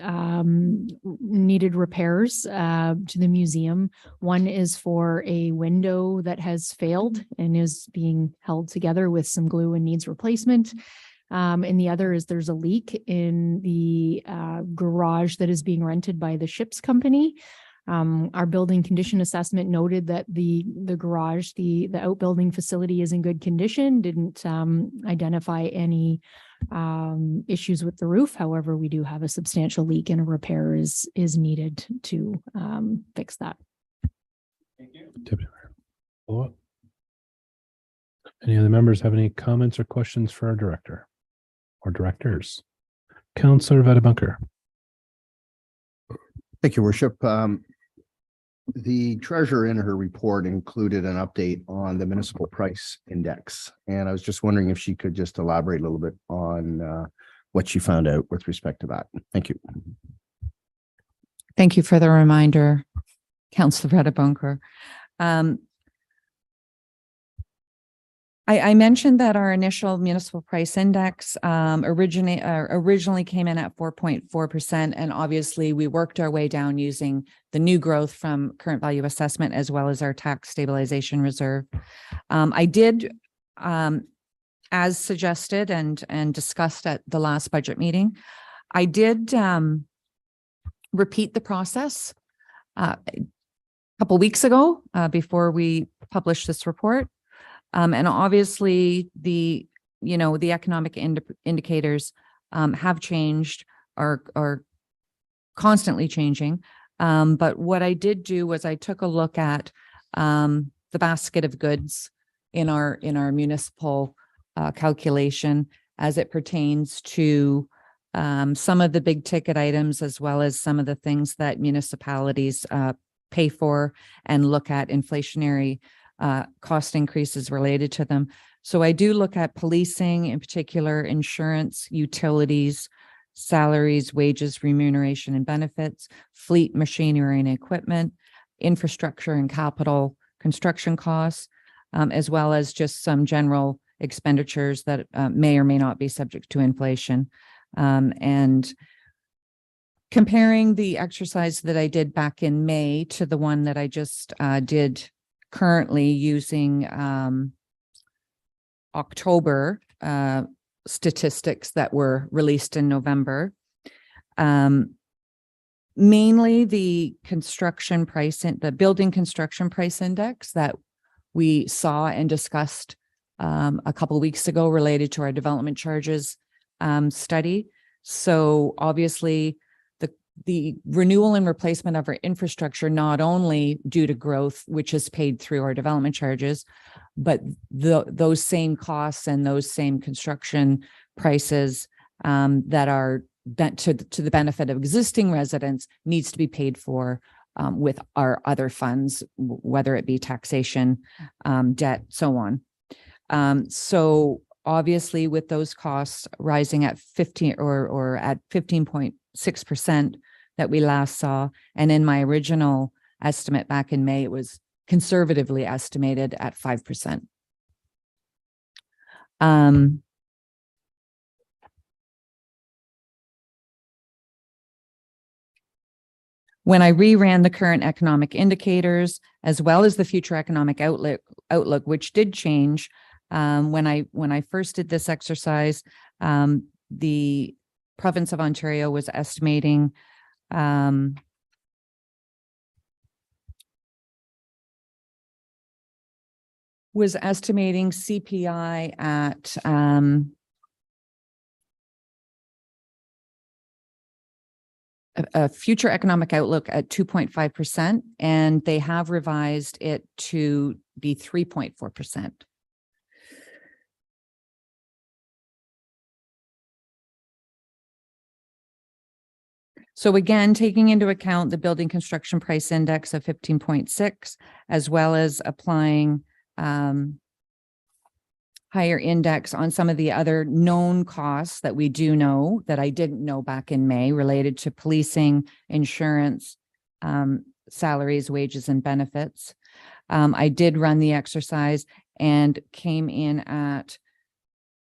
needed repairs to the museum. One is for a window that has failed and is being held together with some glue and needs replacement. And the other is there's a leak in the garage that is being rented by the ship's company. Our building condition assessment noted that the garage, the outbuilding facility is in good condition, didn't identify any issues with the roof. However, we do have a substantial leak and a repair is needed to fix that.
Thank you. Deputy Mayor. Follow-up. Any other members have any comments or questions for our director or directors? Councillor Vadabunker.
Thank you, Worship. The treasurer in her report included an update on the municipal price index. And I was just wondering if she could just elaborate a little bit on what she found out with respect to that. Thank you.
Thank you for the reminder, Councillor Vadabunker. I mentioned that our initial municipal price index originally came in at 4.4%, and obviously we worked our way down using the new growth from current value assessment as well as our tax stabilization reserve. I did
as suggested and discussed at the last budget meeting, I did repeat the process a couple weeks ago before we published this report. And obviously the economic indicators have changed, are constantly changing. But what I did do was I took a look at the basket of goods in our municipal calculation as it pertains to some of the big ticket items, as well as some of the things that municipalities pay for, and look at inflationary cost increases related to them. So I do look at policing, in particular, insurance, utilities, salaries, wages, remuneration and benefits, fleet, machinery and equipment, infrastructure and capital construction costs, as well as just some general expenditures that may or may not be subject to inflation. And comparing the exercise that I did back in May to the one that I just did currently using October statistics that were released in November. Mainly the construction price, the building construction price index that we saw and discussed a couple of weeks ago related to our development charges study. So obviously the renewal and replacement of our infrastructure, not only due to growth, which is paid through our development charges, but those same costs and those same construction prices that are to the benefit of existing residents needs to be paid for with our other funds, whether it be taxation, debt, so on. So obviously with those costs rising at 15 or at 15.6% that we last saw, and in my original estimate back in May, it was conservatively estimated at 5%. When I reran the current economic indicators, as well as the future economic outlook, which did change when I first did this exercise, the province of Ontario was estimating CPI at a future economic outlook at 2.5%, and they have revised it to be 3.4%. So again, taking into account the building construction price index of 15.6, as well as applying higher index on some of the other known costs that we do know that I didn't know back in May related to policing, insurance, salaries, wages, and benefits. I did run the exercise and came in at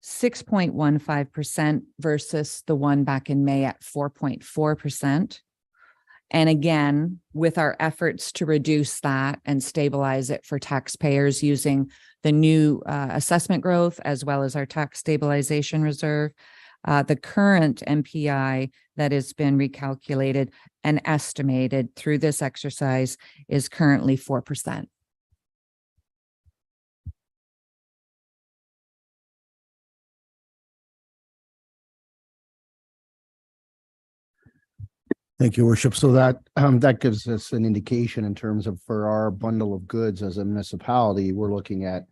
6.15% versus the one back in May at 4.4%. And again, with our efforts to reduce that and stabilize it for taxpayers using the new assessment growth, as well as our tax stabilization reserve, the current MPI that has been recalculated and estimated through this exercise is currently 4%.
Thank you, Worship. So that that gives us an indication in terms of for our bundle of goods as a municipality, we're looking at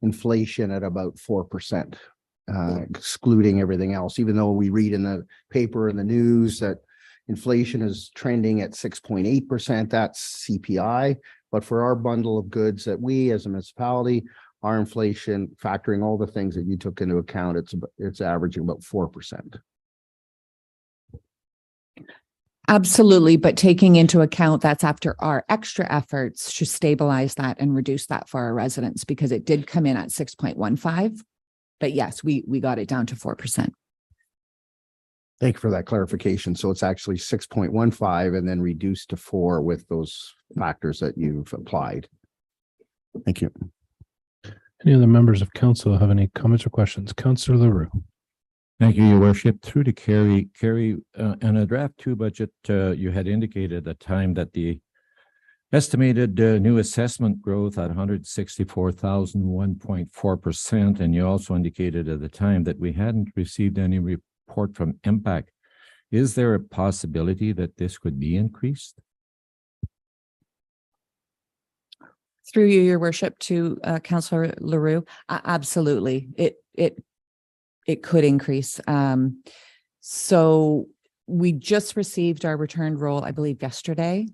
inflation at about 4%, excluding everything else, even though we read in the paper and the news that inflation is trending at 6.8%, that's CPI. But for our bundle of goods that we as a municipality, our inflation, factoring all the things that you took into account, it's averaging about 4%.
Absolutely, but taking into account that's after our extra efforts to stabilize that and reduce that for our residents, because it did come in at 6.15. But yes, we got it down to 4%.
Thank you for that clarification. So it's actually 6.15 and then reduced to 4 with those factors that you've applied. Thank you.
Any other members of council have any comments or questions? Councillor LaRue.
Thank you, your worship. Through to Carrie. Carrie, in a draft two budget, you had indicated at the time that the estimated new assessment growth at 164,000, 1.4%. And you also indicated at the time that we hadn't received any report from MPAC. Is there a possibility that this could be increased?
Through you, your worship, to Councillor LaRue, absolutely. It could increase. So we just received our returned roll, I believe, yesterday.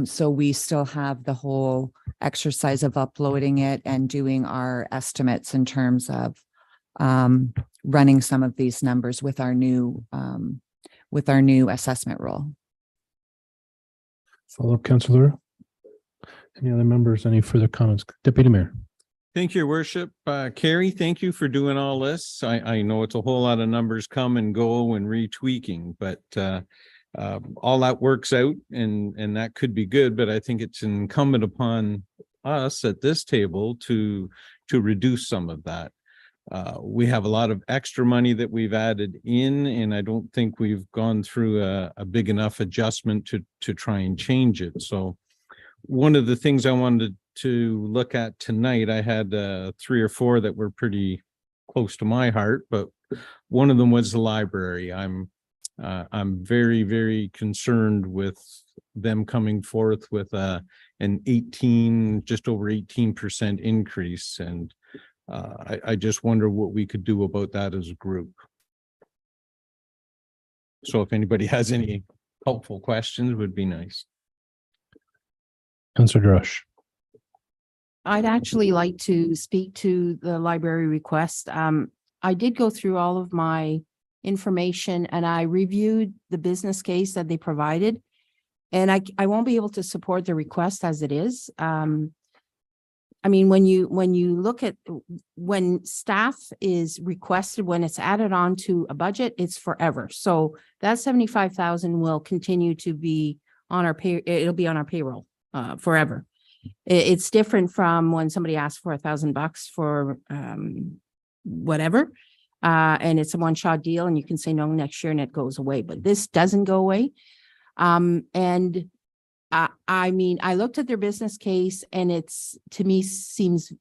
So we still have the whole exercise of uploading it and doing our estimates in terms of running some of these numbers with our new assessment roll.
Follow up, Councillor. Any other members, any further comments? Deputy Mayor.
Thank you, your worship. Carrie, thank you for doing all this. I know it's a whole lot of numbers come and go and retweaking, but all that works out and that could be good, but I think it's incumbent upon us at this table to reduce some of that. We have a lot of extra money that we've added in, and I don't think we've gone through a big enough adjustment to try and change it. So one of the things I wanted to look at tonight, I had 3 or 4 that were pretty close to my heart, but one of them was the library. I'm very, very concerned with them coming forth with an 18, just over 18% increase. And I just wonder what we could do about that as a group. So if anybody has any helpful questions, would be nice.
Councillor Drush.
I'd actually like to speak to the library request. I did go through all of my information and I reviewed the business case that they provided. And I won't be able to support the request as it is. I mean, when you look at when staff is requested, when it's added on to a budget, it's forever. So that 75,000 will continue to be on our pay. It'll be on our payroll forever. It's different from when somebody asks for $1,000 for whatever. And it's a one-shot deal and you can say no next year and it goes away, but this doesn't go away. And I mean, I looked at their business case and it's, to me,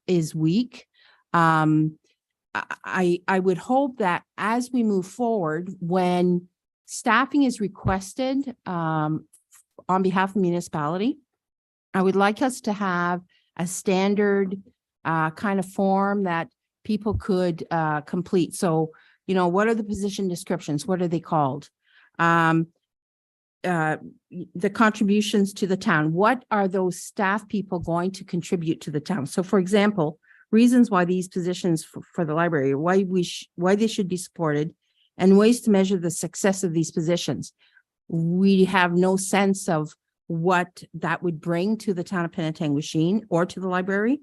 is weak. I would hope that as we move forward, when staffing is requested on behalf of the municipality, I would like us to have a standard kind of form that people could complete. So, you know, what are the position descriptions? What are they called? The contributions to the town. What are those staff people going to contribute to the town? So for example, reasons why these positions for the library, why they should be supported, and ways to measure the success of these positions. We have no sense of what that would bring to the town of Penetanguishene or to the library.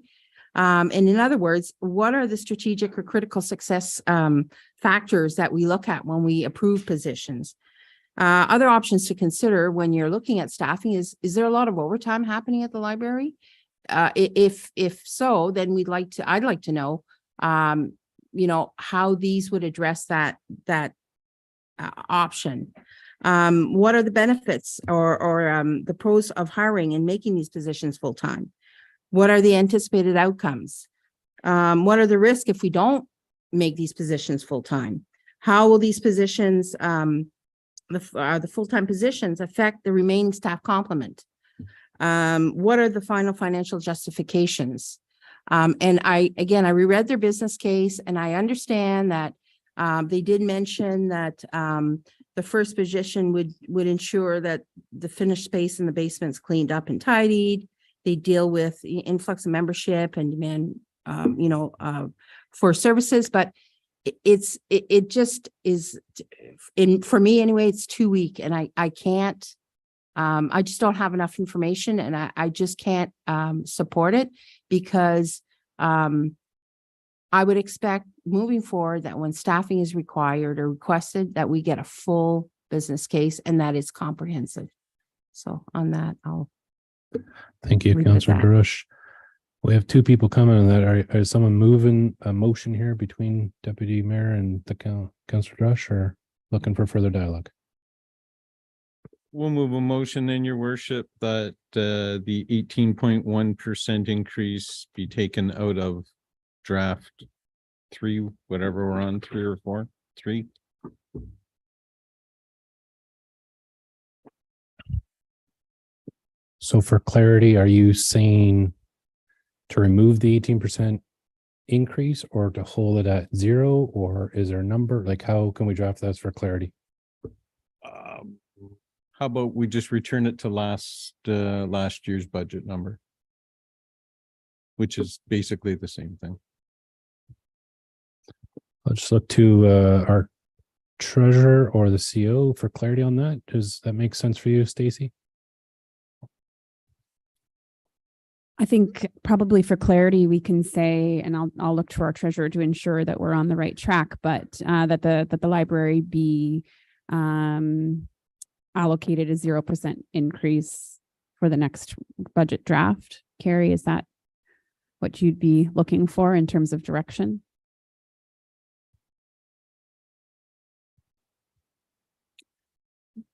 And in other words, what are the strategic or critical success factors that we look at when we approve positions? Other options to consider when you're looking at staffing is there a lot of overtime happening at the library? If so, then I'd like to know, you know, how these would address that option. What are the benefits or the pros of hiring and making these positions full-time? What are the anticipated outcomes? What are the risks if we don't make these positions full-time? How will these positions, the full-time positions, affect the remaining staff complement? What are the final financial justifications? And I reread their business case and I understand that they did mention that the first position would ensure that the finished space in the basement's cleaned up and tidied. They deal with the influx of membership and demand, you know, for services, but it just is for me anyway, it's too weak and I can't, I just don't have enough information and I just can't support it because I would expect moving forward that when staffing is required or requested, that we get a full business case and that is comprehensive. So on that, I'll.
Thank you,
leave it at
Councillor
that.
Drush. We have two people coming on that. Are someone moving a motion here between Deputy Mayor and the Councillor Drush, or looking for further dialogue?
We'll move a motion in your worship that the 18.1% increase be taken out of draft 3, whatever we're on, 3 or 4, 3.
So for clarity, are you saying to remove the 18% increase or to hold it at 0, or is there a number? Like, how can we draft that for clarity?
How about we just return it to last year's budget number, which is basically the same thing.
I'll just look to our treasurer or the CO for clarity on that. Does that make sense for you, Stacy?
I think probably for clarity, we can say, and I'll look to our treasurer to ensure that we're on the right track, but that the library be allocated a 0% increase for the next budget draft. Carrie, is that what you'd be looking for in terms of direction?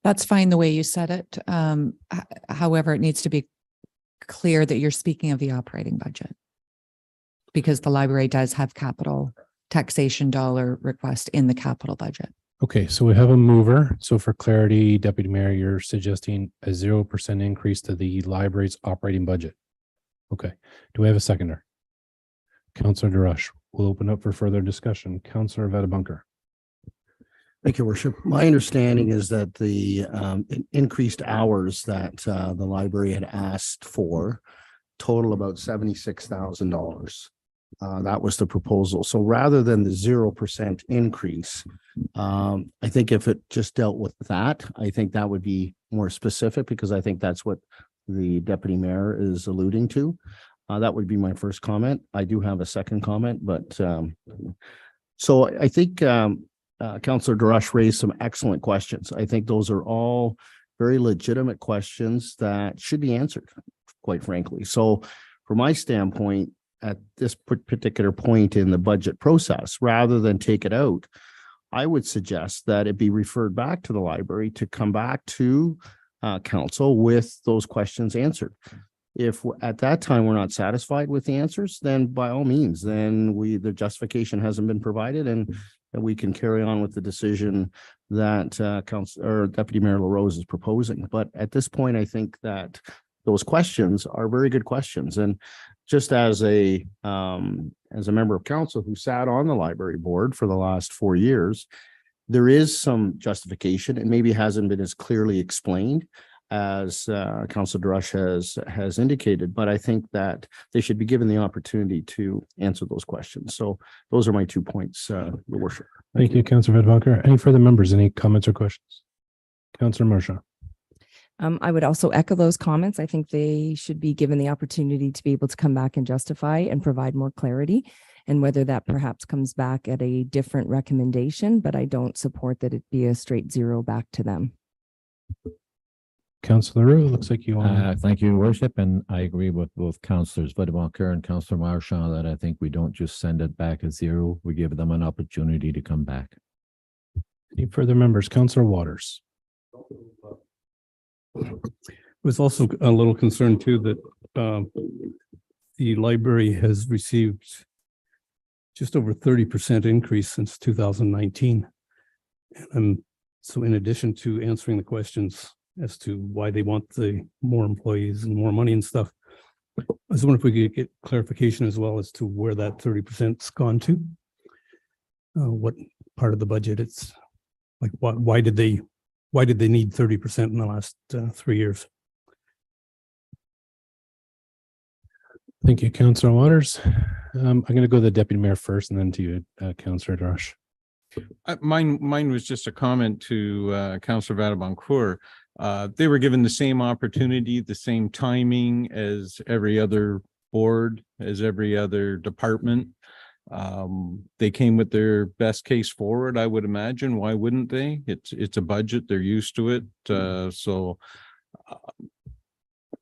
That's fine the way you said it. However, it needs to be clear that you're speaking of the operating budget, because the library does have capital taxation dollar request in the capital budget.
Okay, so we have a mover. So for clarity, Deputy Mayor, you're suggesting a 0% increase to the library's operating budget. Okay, do we have a seconder? Councillor DeRush, we'll open up for further discussion. Councillor Vadabunker.
Thank you, Worship. My understanding is that the increased hours that the library had asked for total about $76,000. That was the proposal. So rather than the 0% increase, I think if it just dealt with that, I think that would be more specific, because I think that's what the deputy mayor is alluding to. That would be my first comment. I do have a second comment, but so I think Councillor DeRush raised some excellent questions. I think those are all very legitimate questions that should be answered, quite frankly. So from my standpoint, at this particular point in the budget process, rather than take it out, I would suggest that it be referred back to the library to come back to council with those questions answered. If at that time we're not satisfied with the answers, then by all means, then the justification hasn't been provided, and we can carry on with the decision that Deputy Mayor LaRose is proposing. But at this point, I think that those questions are very good questions. And just as a member of council who sat on the library board for the last 4 years, there is some justification. It maybe hasn't been as clearly explained as Councillor DeRush has indicated, but I think that they should be given the opportunity to answer those questions. So those are my 2 points, Your Worship.
Thank you, Councillor Vadabunker. Any further members, any comments or questions? Councillor Marchand.
I would also echo those comments. I think they should be given the opportunity to be able to come back and justify and provide more clarity, and whether that perhaps comes back at a different recommendation, but I don't support that it be a straight 0 back to them.
Councillor Roux, looks like you want
Thank you, Your Worship, and I agree with both Councillors Vadabunker and Councillor Marchand that I think we don't just send it back at 0. We give them an opportunity to come back.
any further members? Councillor Waters.
Was also a little concerned too that the library has received just over 30% increase since 2019. So in addition to answering the questions as to why they want the more employees and more money and stuff, I was wondering if we could get clarification as well as to where that 30%'s gone to. What part of the budget it's like, why did they need 30% in the last 3 years?
Thank you, Councillor Waters. I'm going to go to the deputy mayor first and then to you, Councillor DeRush.
Mine was just a comment to Councillor Vadabunker. They were given the same opportunity, the same timing as every other board, as every other department. They came with their best case forward, I would imagine. Why wouldn't they? It's a budget. They're used to it. So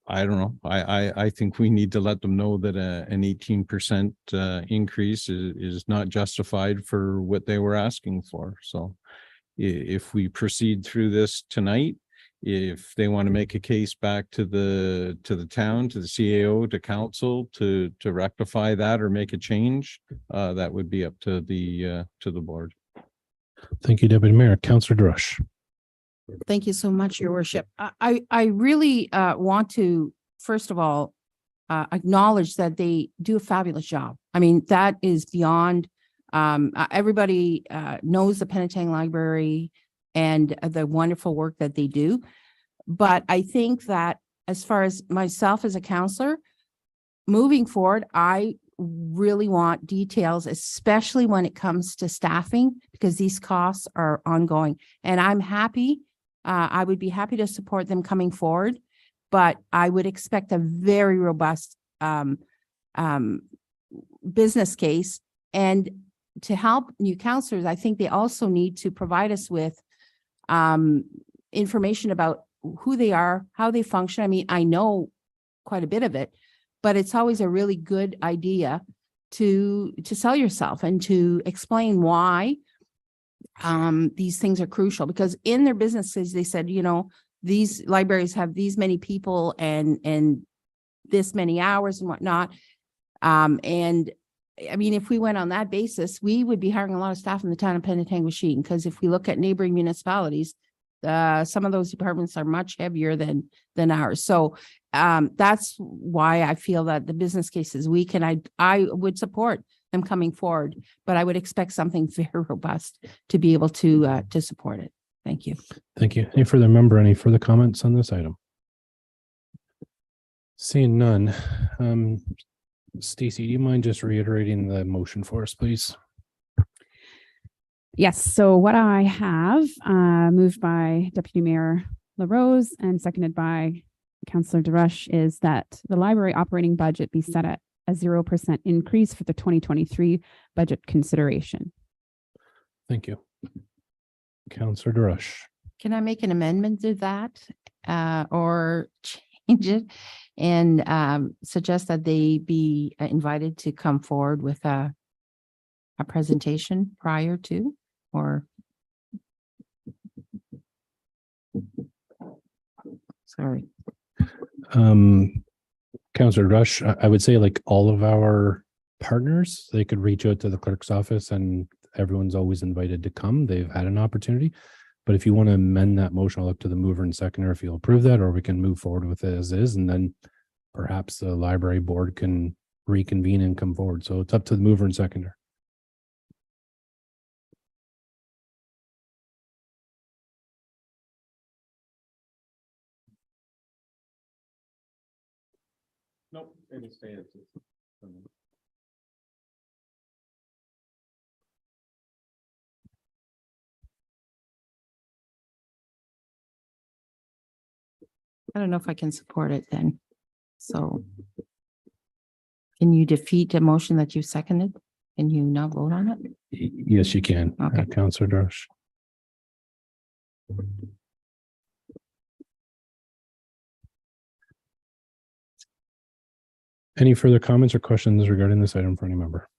I don't know. I think we need to let them know that an 18% increase is not justified for what they were asking for. So if we proceed through this tonight, if they want to make a case back to the town, to the CAO, to council to rectify that or make a change, that would be up to the board.
Thank you, Deputy Mayor. Councillor Drush.
Thank you so much, Your Worship. I really want to, first of all, acknowledge that they do a fabulous job. I mean, that is beyond, everybody knows the Penetang Library and the wonderful work that they do. But I think that as far as myself as a counselor, moving forward, I really want details, especially when it comes to staffing, because these costs are ongoing. And I'm happy, I would be happy to support them coming forward, but I would expect a very robust business case. And to help new counselors, I think they also need to provide us with information about who they are, how they function. I mean, I know quite a bit of it, but it's always a really good idea to sell yourself and to explain why these things are crucial. Because in their businesses, they said, you know, these libraries have these many people and this many hours and whatnot. And I mean, if we went on that basis, we would be hiring a lot of staff in the town of Penetanguishene, because if we look at neighboring municipalities, some of those departments are much heavier than ours. So that's why I feel that the business case is weak, and I would support them coming forward, but I would expect something very robust to be able to support it. Thank you.
Thank you. Any further comments on this item? Seeing none. Stacy, do you mind just reiterating the motion for us, please?
Yes, so what I have moved by Deputy Mayor LaRose and seconded by Councillor Drush is that the library operating budget be set at a 0% increase for the 2023 budget consideration.
Thank you. Councillor Drush.
Can I make an amendment to that or change it and suggest that they be invited to come forward with a presentation prior to, or sorry.
Councillor Rush, I would say like all of our partners, they could reach out to the clerk's office and everyone's always invited to come. They've had an opportunity. But if you want to amend that motion, I'll look to the mover and seconder if you'll approve that, or we can move forward with it as is, and then perhaps the library board can reconvene and come forward. So it's up to the mover and seconder.
Nope.
I don't know if I can support it then. So can you defeat a motion that you seconded? Can you not vote on it?
Yes, you can.
Okay.
Councillor Darsh. Any further comments or questions regarding this item for any member?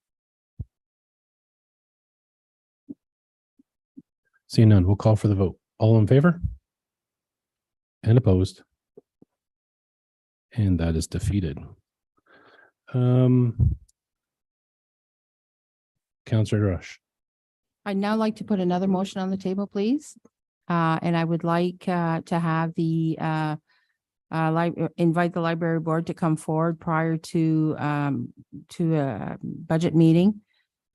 Seeing none, we'll call for the vote. All in favor? And opposed? And that is defeated. Councillor Rush.
I'd now like to put another motion on the table, please. And I would like to have the invite the library board to come forward prior to a budget meeting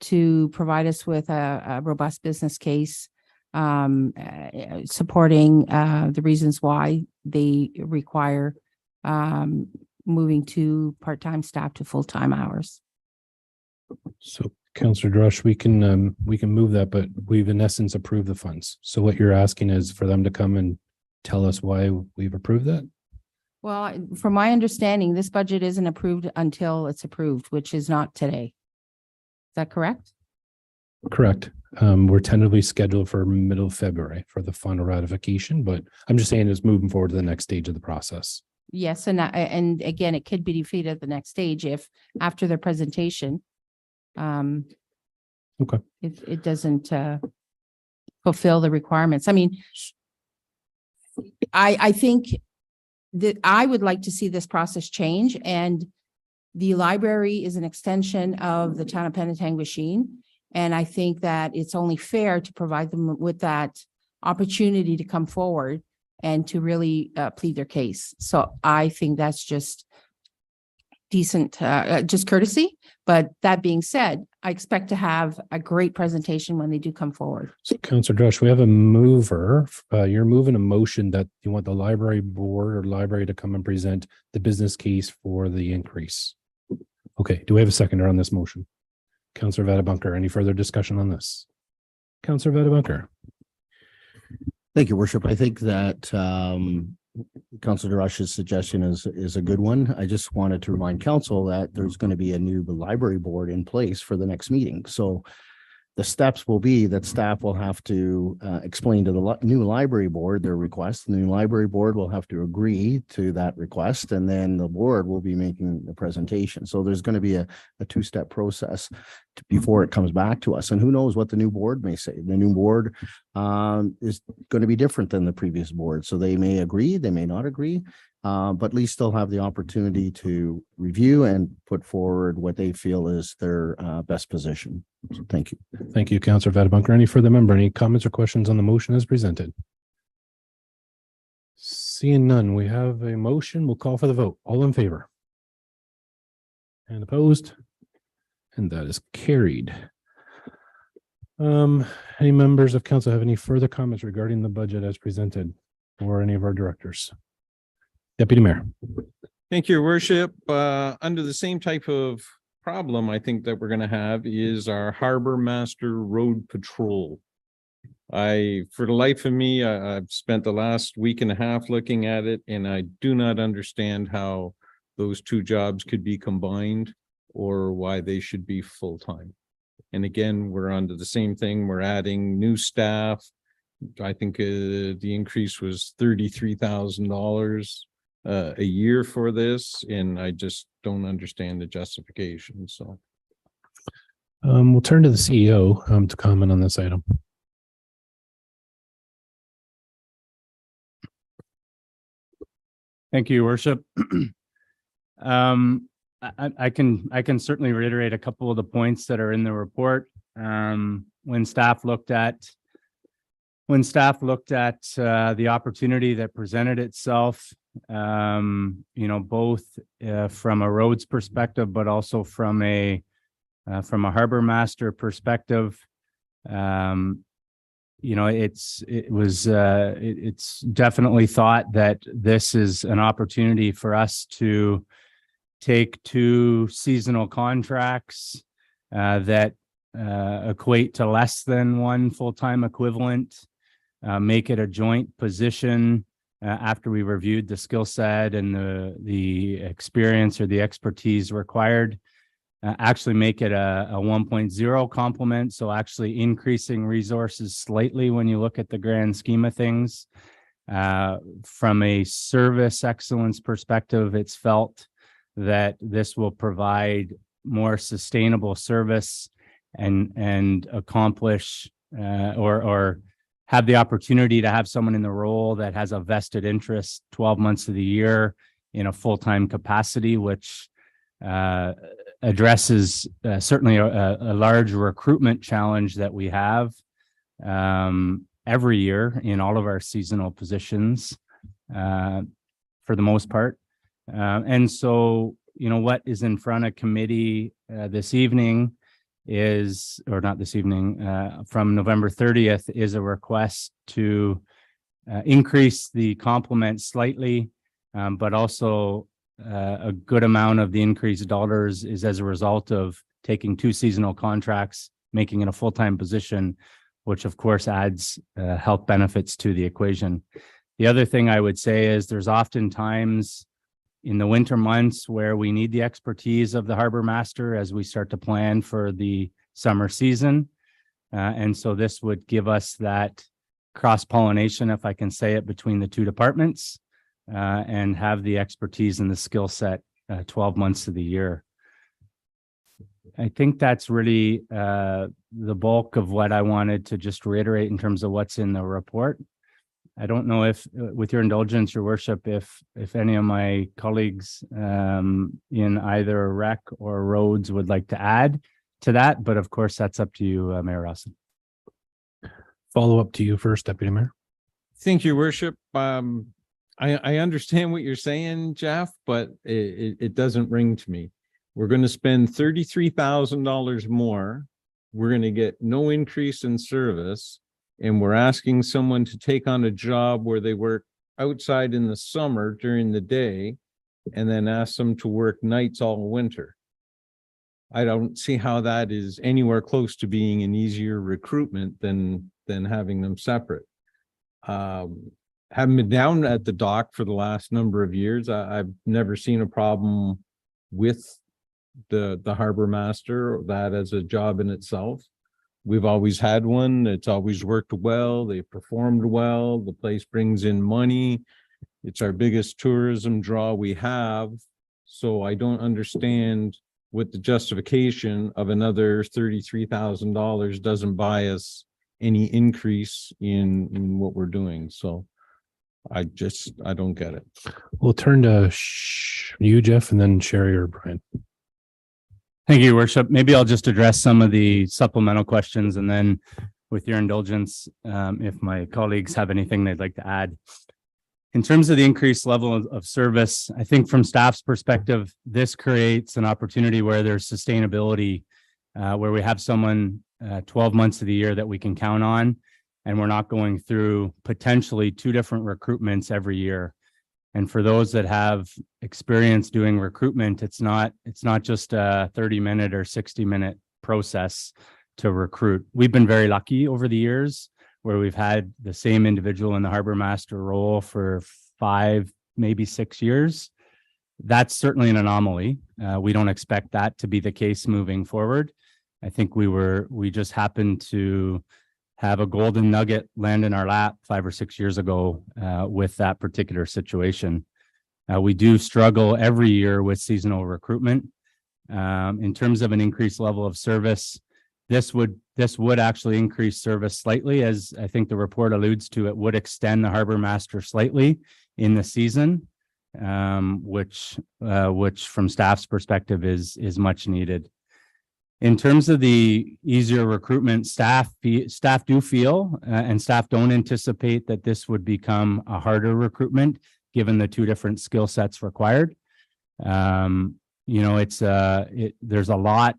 to provide us with a robust business case supporting the reasons why they require moving to part-time staff to full-time hours.
So Councillor Drush, we can move that, but we've in essence approved the funds. So what you're asking is for them to come and tell us why we've approved that?
Well, from my understanding, this budget isn't approved until it's approved, which is not today. Is that correct?
Correct. We're tentatively scheduled for middle of February for the final ratification, but I'm just saying it's moving forward to the next stage of the process.
Yes, and again, it could be defeated at the next stage if after their presentation.
Okay.
It doesn't fulfill the requirements. I mean, I think that I would like to see this process change, and the library is an extension of the town of Penetanguishene. And I think that it's only fair to provide them with that opportunity to come forward and to really plead their case. So I think that's just decent, just courtesy. But that being said, I expect to have a great presentation when they do come forward.
So Councillor Drush, we have a mover. You're moving a motion that you want the library board or library to come and present the business case for the increase. Okay, do we have a seconder on this motion? Councillor Vadabunker, any further discussion on this? Councillor Vadabunker.
Thank you, Worship. I think that Councillor Rush's suggestion is a good one. I just wanted to remind council that there's going to be a new library board in place for the next meeting. So the steps will be that staff will have to explain to the new library board their request. The new library board will have to agree to that request, and then the board will be making the presentation. So there's going to be a two-step process before it comes back to us. And who knows what the new board may say. The new board is going to be different than the previous board. So they may agree, they may not agree. But at least they'll have the opportunity to review and put forward what they feel is their best position. So thank you.
Thank you, Councillor Vadabunker. Any further member, any comments or questions on the motion as presented? Seeing none, we have a motion. We'll call for the vote. All in favor? And opposed? And that is carried. Any members of council have any further comments regarding the budget as presented or any of our directors? Deputy Mayor.
Thank you, Your Worship. Under the same type of problem, I think that we're going to have is our Harbor Master Road Patrol. For the life of me, I've spent the last week and a half looking at it, and I do not understand how those two jobs could be combined or why they should be full-time. And again, we're onto the same thing. We're adding new staff. I think the increase was $33,000 a year for this, and I just don't understand the justification. So
we'll turn to the CEO to comment on this item.
Thank you, Your Worship. I can certainly reiterate a couple of the points that are in the report. When staff looked at the opportunity that presented itself, both from a roads perspective, but also from a harbor master perspective, it's definitely thought that this is an opportunity for us to take two seasonal contracts that equate to less than one full-time equivalent, make it a joint position after we reviewed the skill set and the experience or the expertise required, actually make it a 1.0 complement. So actually increasing resources slightly when you look at the grand scheme of things. From a service excellence perspective, it's felt that this will provide more sustainable service and accomplish or have the opportunity to have someone in the role that has a vested interest 12 months of the year in a full-time capacity, which addresses certainly a large recruitment challenge that we have every year in all of our seasonal positions for the most part. And so, what is in front of committee this evening is, or not this evening, from November 30th is a request to increase the complement slightly, but also a good amount of the increased dollars is as a result of taking two seasonal contracts, making it a full-time position, which of course adds health benefits to the equation. The other thing I would say is there's often times in the winter months where we need the expertise of the harbor master as we start to plan for the summer season. And so this would give us that cross-pollination, if I can say it, between the two departments. and have the expertise and the skill set 12 months of the year. I think that's really the bulk of what I wanted to just reiterate in terms of what's in the report. I don't know if, with your indulgence, your worship, if any of my colleagues in either rec or roads would like to add to that, but of course, that's up to you, Mayor Rawson.
Follow up to you first, Deputy Mayor.
Thank you, worship. I understand what you're saying, Jeff, but it doesn't ring to me. We're going to spend $33,000 more. We're going to get no increase in service. And we're asking someone to take on a job where they work outside in the summer during the day and then ask them to work nights all winter. I don't see how that is anywhere close to being an easier recruitment than having them separate. Having been down at the dock for the last number of years, I've never seen a problem with the harbor master, or that as a job in itself. We've always had one. It's always worked well. They performed well. The place brings in money. It's our biggest tourism draw we have. So I don't understand what the justification of another $33,000 doesn't buy us any increase in what we're doing. So I don't get it.
We'll turn to you, Jeff, and then Sherry or Brian.
Thank you, Your Worship. Maybe I'll just address some of the supplemental questions, and then with your indulgence, if my colleagues have anything they'd like to add. In terms of the increased level of service, I think from staff's perspective, this creates an opportunity where there's sustainability, where we have someone 12 months of the year that we can count on, and we're not going through potentially 2 different recruitments every year. And for those that have experience doing recruitment, it's not just a 30-minute or 60-minute process to recruit. We've been very lucky over the years where we've had the same individual in the harbor master role for 5, maybe 6 years. That's certainly an anomaly. We don't expect that to be the case moving forward. I think we just happened to have a golden nugget land in our lap 5 or 6 years ago with that particular situation. We do struggle every year with seasonal recruitment. In terms of an increased level of service, this would actually increase service slightly, as I think the report alludes to. It would extend the harbor master slightly in the season, which from staff's perspective is much needed. In terms of the easier recruitment, staff do feel and staff don't anticipate that this would become a harder recruitment given the 2 different skill sets required. There's a lot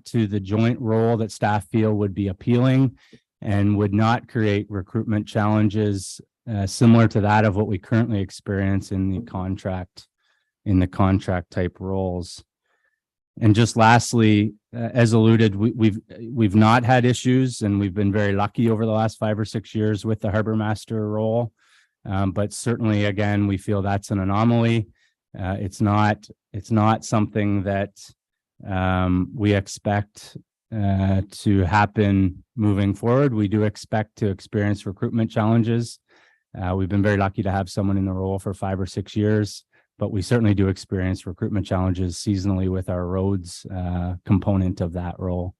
to the joint role that staff feel would be appealing and would not create recruitment challenges similar to that of what we currently experience in the contract type roles. And just lastly, as alluded, we've not had issues, and we've been very lucky over the last 5 or 6 years with the harbor master role. But certainly, again, we feel that's an anomaly. It's not something that we expect to happen moving forward. We do expect to experience recruitment challenges. We've been very lucky to have someone in the role for 5 or 6 years. But we certainly do experience recruitment challenges seasonally with our roads component of that role.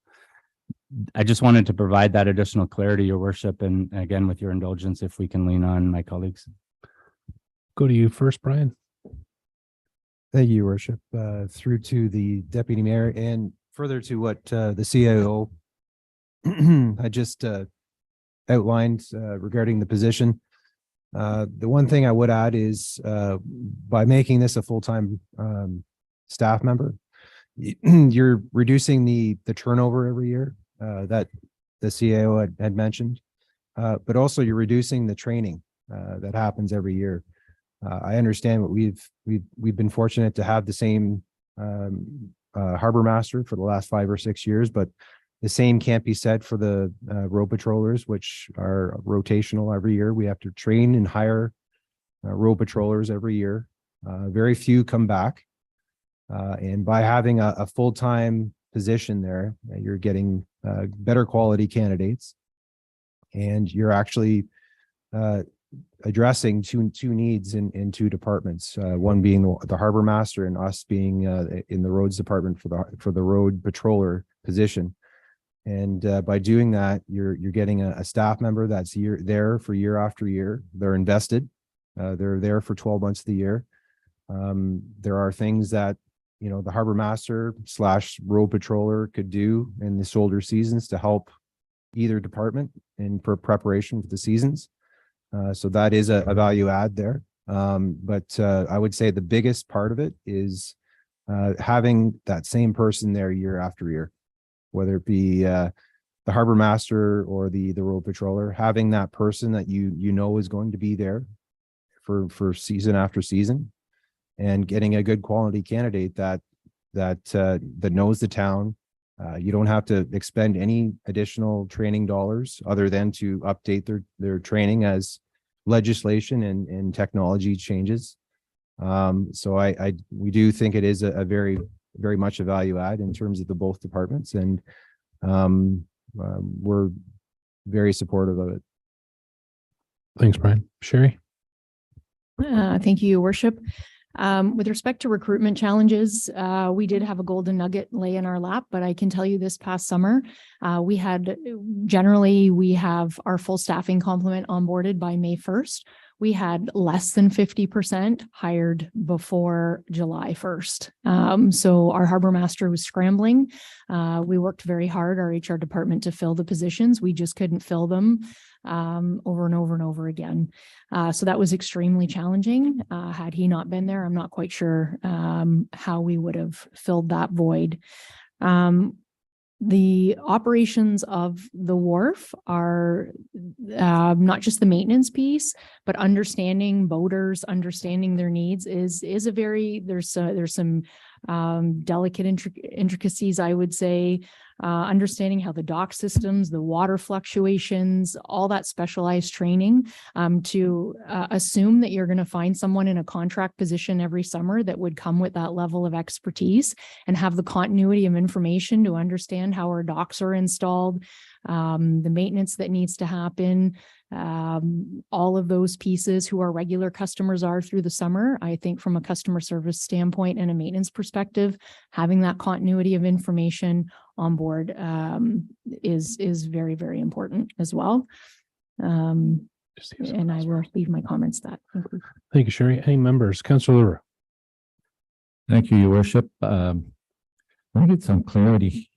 I just wanted to provide that additional clarity, Your Worship, and again, with your indulgence, if we can lean on my colleagues.
Go to you first, Brian.
Thank you, Your Worship. Through to the Deputy Mayor and further to what the CIO I just outlined regarding the position. The one thing I would add is by making this a full-time staff member, you're reducing the turnover every year that the CIO had mentioned, but also you're reducing the training that happens every year. I understand what we've been fortunate to have the same harbor master for the last 5 or 6 years, but the same can't be said for the road patrollers, which are rotational every year. We have to train and hire road patrollers every year. Very few come back. And by having a full-time position there, you're getting better quality candidates. And you're actually addressing two needs in two departments. One being the harbor master and us being in the roads department for the road patroller position. And by doing that, you're getting a staff member that's there for year after year. They're invested. They're there for 12 months of the year. There are things that, you know, the harbor master / road patroller could do in the shoulder seasons to help either department in preparation for the seasons. So that is a value add there. But I would say the biggest part of it is having that same person there year after year, whether it be the harbor master or the road patroller, having that person that you know is going to be there for season after season, and getting a good quality candidate that knows the town. You don't have to expend any additional training dollars other than to update their training as legislation and technology changes. So we do think it is a very, very much a value add in terms of the both departments, and we're very supportive of it.
Thanks, Brian. Sherry?
Thank you, Your Worship. With respect to recruitment challenges, we did have a golden nugget lay in our lap, but I can tell you this past summer, we have our full staffing complement onboarded by May 1st. We had less than 50% hired before July 1st. So our harbor master was scrambling. We worked very hard, our HR department, to fill the positions. We just couldn't fill them over and over and over again. So that was extremely challenging. Had he not been there, I'm not quite sure how we would have filled that void. The operations of the wharf are not just the maintenance piece, but understanding boaters, understanding their needs is a very, there's some delicate intricacies, I would say. Understanding how the dock systems, the water fluctuations, all that specialized training, to assume that you're going to find someone in a contract position every summer that would come with that level of expertise and have the continuity of information to understand how our docks are installed, the maintenance that needs to happen, all of those pieces, who our regular customers are through the summer. I think from a customer service standpoint and a maintenance perspective, having that continuity of information on board is very, very important as well. And I will leave my comments that.
Thank you, Sherry. Any members? Councillor Leroux.
Thank you, Your Worship. I need some clarity.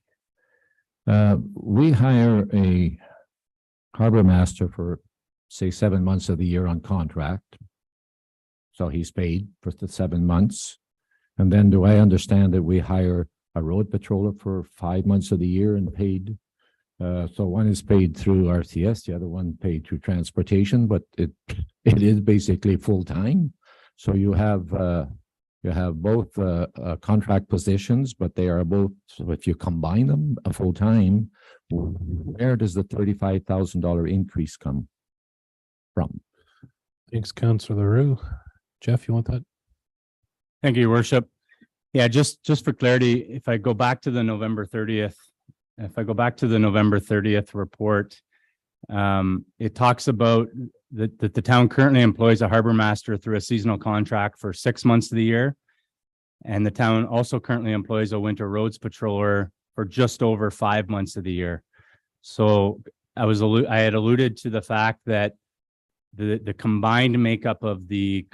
We hire a harbor master for, say, 7 months of the year on contract. So he's paid for the 7 months. And then do I understand that we hire a road patroller for 5 months of the year and paid? So one is paid through RTS, the other one paid through transportation, but it is basically full time. So you have both contract positions, but they are both, so if you combine them, a full time. Where does the $35,000 increase come from?
Thanks, Councillor Leroux. Jeff, you want that?
Thank you, Your Worship. Yeah, just for clarity, if I go back to the November 30th report, it talks about that the town currently employs a harbor master through a seasonal contract for 6 months of the year. And the town also currently employs a winter roads patroller for just over 5 months of the year. So I had alluded to the fact that the combined makeup of the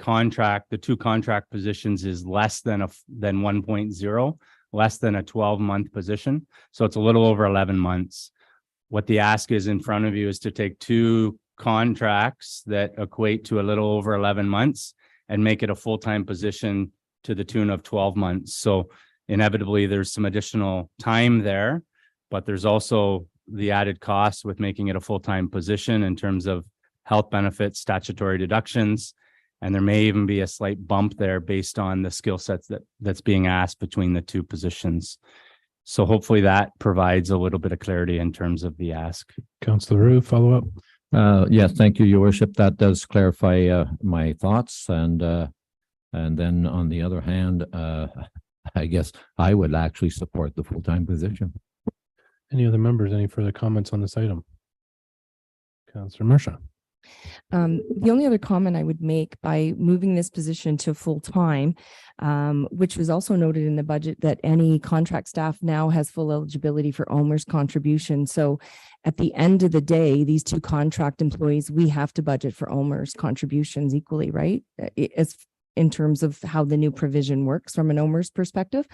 two contract positions is less than 1.0, less than a 12-month position. So it's a little over 11 months. What the ask is in front of you is to take two contracts that equate to a little over 11 months and make it a full-time position to the tune of 12 months. So inevitably there's some additional time there, but there's also the added cost with making it a full-time position in terms of health benefits, statutory deductions, and there may even be a slight bump there based on the skill sets that's being asked between the two positions. So hopefully that provides a little bit of clarity in terms of the ask.
Councillor Leroux, follow up.
Yes, thank you, Your Worship. That does clarify my thoughts. And then on the other hand, I guess I would actually support the full-time position.
Any other members, any further comments on this item? Councillor Mershaw.
The only other comment I would make by moving this position to full-time, which was also noted in the budget that any contract staff now has full eligibility for OMERS contribution. So at the end of the day, these two contract employees, we have to budget for OMERS contributions equally, right? As in terms of how the new provision works from an OMERS perspective.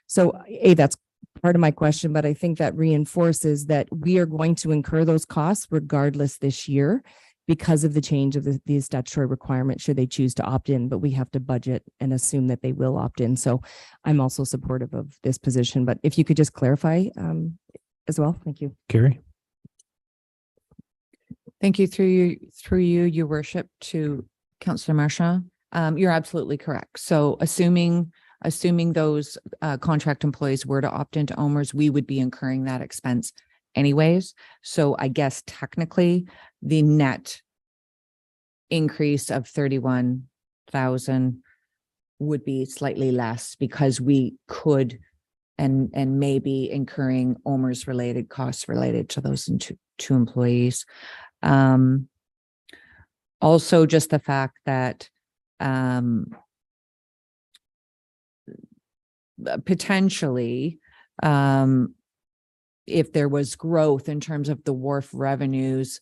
So that's part of my question, but I think that reinforces that we are going to incur those costs regardless this year because of the change of the statutory requirement should they choose to opt in, but we have to budget and assume that they will opt in. So I'm also supportive of this position, but if you could just clarify as well. Thank you.
Carrie?
Thank you through you, your worship, to Councillor Marchand. You're absolutely correct. So assuming those contract employees were to opt into OMERS, we would be incurring that expense anyways. So I guess technically the net increase of 31,000 would be slightly less because we could and may be incurring OMERS related costs related to those two employees. Also just the fact that potentially if there was growth in terms of the wharf revenues,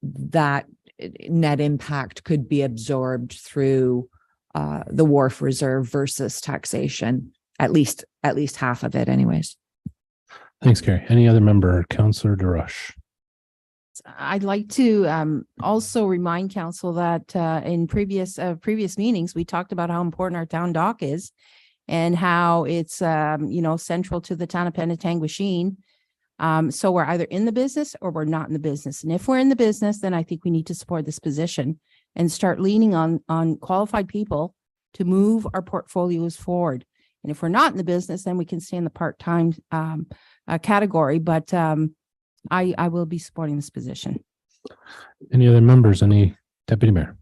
that net impact could be absorbed through the wharf reserve versus taxation, at least half of it anyways.
Thanks, Carrie. Any other member? Councillor DeRush.
I'd like to also remind council that in previous meetings, we talked about how important our town dock is and how it's central to the town of Penetanguishene. So we're either in the business or we're not in the business. And if we're in the business, then I think we need to support this position and start leaning on qualified people to move our portfolios forward. And if we're not in the business, then we can stay in the part-time category. But I will be supporting this position.
Any other members? Any Deputy Mayor?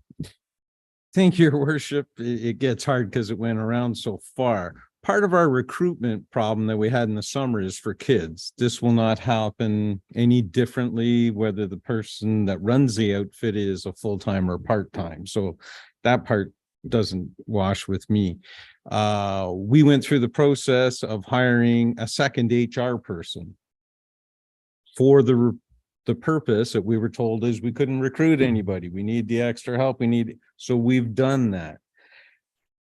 Thank you, Your Worship. It gets hard because it went around so far. Part of our recruitment problem that we had in the summer is for kids. This will not happen any differently, whether the person that runs the outfit is a full-time or part-time. So that part doesn't wash with me. We went through the process of hiring a second HR person for the purpose that we were told is we couldn't recruit anybody. We need the extra help. So we've done that.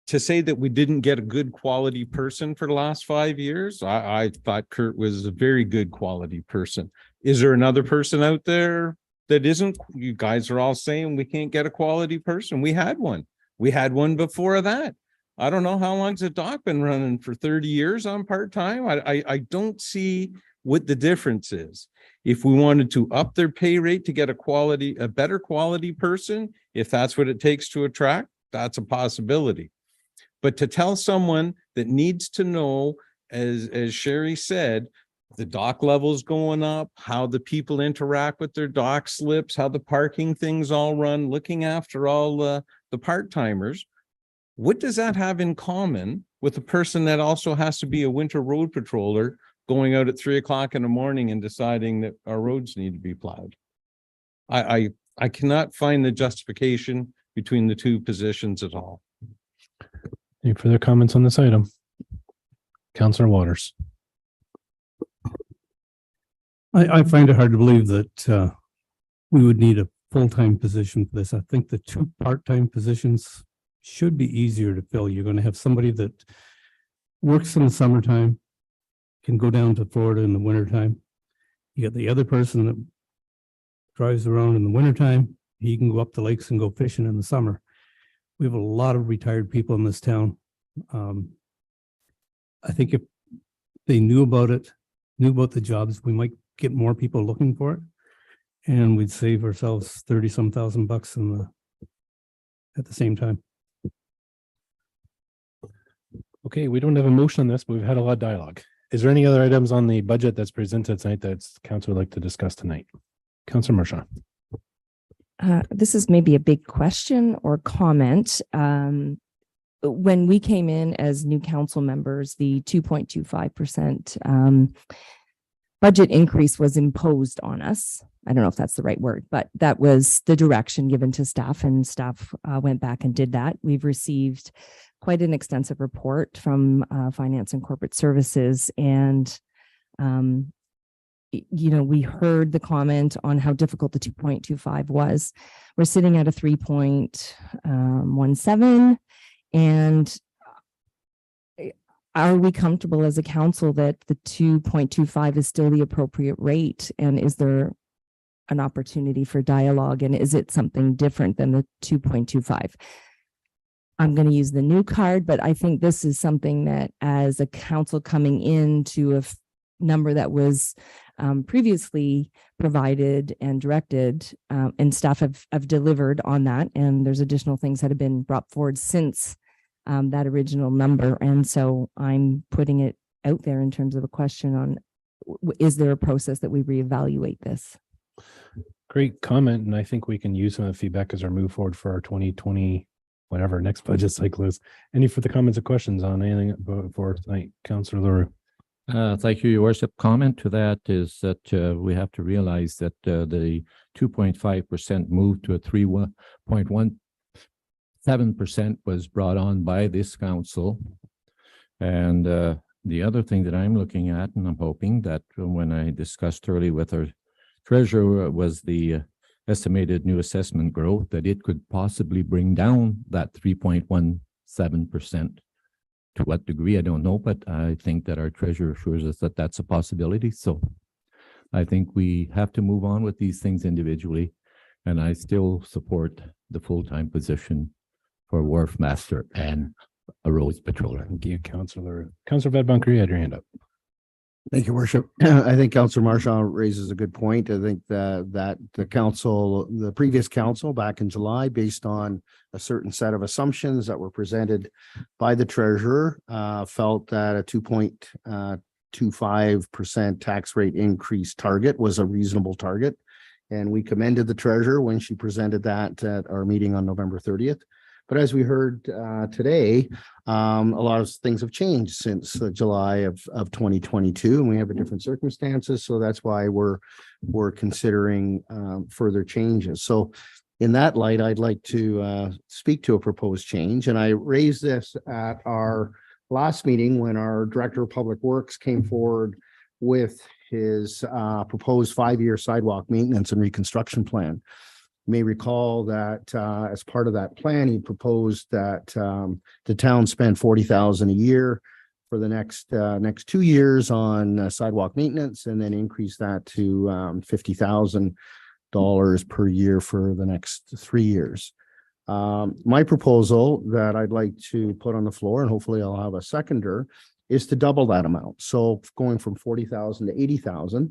To say that we didn't get a good quality person for the last 5 years, I thought Kurt was a very good quality person. Is there another person out there that isn't? You guys are all saying we can't get a quality person. We had one. We had one before that. I don't know how long's the dock been running for 30 years on part-time. I don't see what the difference is. If we wanted to up their pay rate to get a better quality person, if that's what it takes to attract, that's a possibility. But to tell someone that needs to know, as Sherry said, the dock levels going up, how the people interact with their dock slips, how the parking things all run, looking after all the part-timers, what does that have in common with a person that also has to be a winter road patroller going out at 3 o'clock in the morning and deciding that our roads need to be plowed? I cannot find the justification between the two positions at all.
Any further comments on this item? Councillor Waters.
I find it hard to believe that we would need a full-time position for this. I think the two part-time positions should be easier to fill. You're going to have somebody that works in the summertime, can go down to Florida in the wintertime. You got the other person that drives around in the wintertime. He can go up the lakes and go fishing in the summer. We have a lot of retired people in this town. I think if they knew about it, knew about the jobs, we might get more people looking for it. And we'd save ourselves 30-some thousand bucks at the same time.
Okay, we don't have a motion on this, but we've had a lot of dialogue. Is there any other items on the budget that's presented tonight that council would like to discuss tonight? Councillor Marchand.
This is maybe a big question or comment. When we came in as new council members, the 2.25% budget increase was imposed on us. I don't know if that's the right word, but that was the direction given to staff, and staff went back and did that. We've received quite an extensive report from Finance and Corporate Services, and we heard the comment on how difficult the 2.25 was. We're sitting at a 3.17, and are we comfortable as a council that the 2.25 is still the appropriate rate? And is there an opportunity for dialogue? And is it something different than the 2.25? I'm going to use the new card, but I think this is something that as a council coming into a number that was previously provided and directed, and staff have delivered on that. And there's additional things that have been brought forward since that original number. And so I'm putting it out there in terms of a question on, is there a process that we reevaluate this?
Great comment. And I think we can use some of the feedback as our move forward for our 2020, whatever next budget cycle is. Any further comments or questions on anything for tonight, Councillor Leroux?
Thank you. Your worship. Comment to that is that we have to realize that the 2.5% move to a 3.17% was brought on by this council. And the other thing that I'm looking at, and I'm hoping that when I discussed early with our treasurer, was the estimated new assessment growth, that it could possibly bring down that 3.17%. To what degree, I don't know, but I think that our treasurer assures us that that's a possibility. So I think we have to move on with these things individually. And I still support the full-time position for wharf master and a roads patroller.
Thank you, Councillor. Councillor Vedbunker, you had your hand up.
Thank you, Worship. I think Councillor Marchand raises a good point. I think that the previous council back in July, based on a certain set of assumptions that were presented by the treasurer, felt that a 2.25% tax rate increase target was a reasonable target. And we commended the treasurer when she presented that at our meeting on November 30th. But as we heard today, a lot of things have changed since July of 2022, and we have a different circumstances. So that's why we're considering further changes. So in that light, I'd like to speak to a proposed change. And I raised this at our last meeting when our Director of Public Works came forward with his proposed 5-year sidewalk maintenance and reconstruction plan. You may recall that as part of that plan, he proposed that the town spend $40,000 a year for the next 2 years on sidewalk maintenance, and then increase that to $50,000 per year for the next 3 years. My proposal that I'd like to put on the floor, and hopefully I'll have a seconder, is to double that amount. So going from $40,000 to $80,000.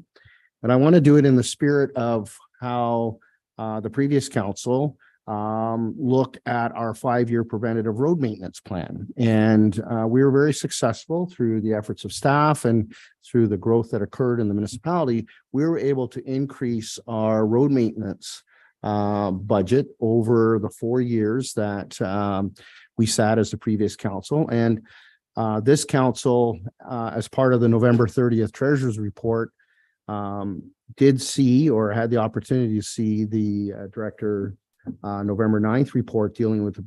And I want to do it in the spirit of how the previous council looked at our 5-year preventative road maintenance plan. And we were very successful through the efforts of staff and through the growth that occurred in the municipality. We were able to increase our road maintenance budget over the 4 years that we sat as the previous council. And this council, as part of the November 30th Treasurer's Report, did see or had the opportunity to see the director November 9th report dealing with the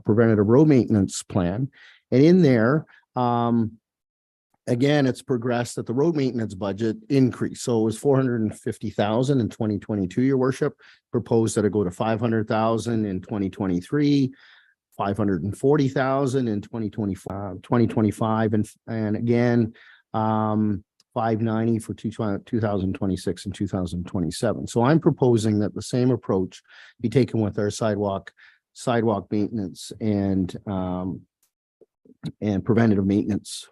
preventative road maintenance plan. And in there, again, it's progressed that the road maintenance budget increased. So it was $450,000 in 2022, Your Worship, proposed that it go to $500,000 in 2023, $540,000 in 2025, and again, $590 for 2026 and 2027. So I'm proposing that the same approach be taken with our sidewalk maintenance and preventative maintenance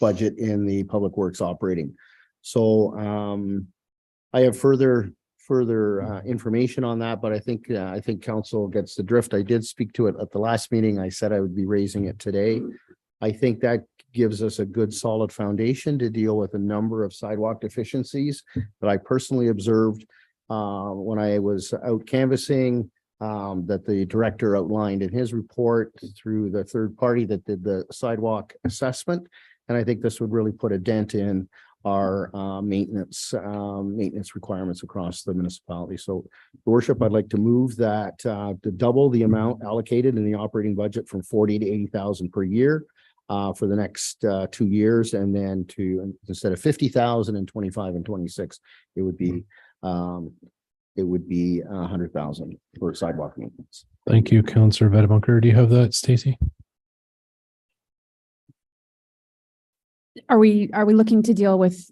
budget in the Public Works operating. So I have further information on that, but I think council gets the drift. I did speak to it at the last meeting. I said I would be raising it today. I think that gives us a good solid foundation to deal with a number of sidewalk deficiencies that I personally observed when I was out canvassing, that the director outlined in his report through the third party that did the sidewalk assessment. And I think this would really put a dent in our maintenance requirements across the municipality. So, Your Worship, I'd like to move that to double the amount allocated in the operating budget from 40 to 80,000 per year for the next 2 years, and then to, instead of 50,000 in 25 and 26, it would be 100,000 for sidewalk maintenance.
Thank you, Councillor Vadabunker. Do you have that, Stacy?
Are we looking to deal with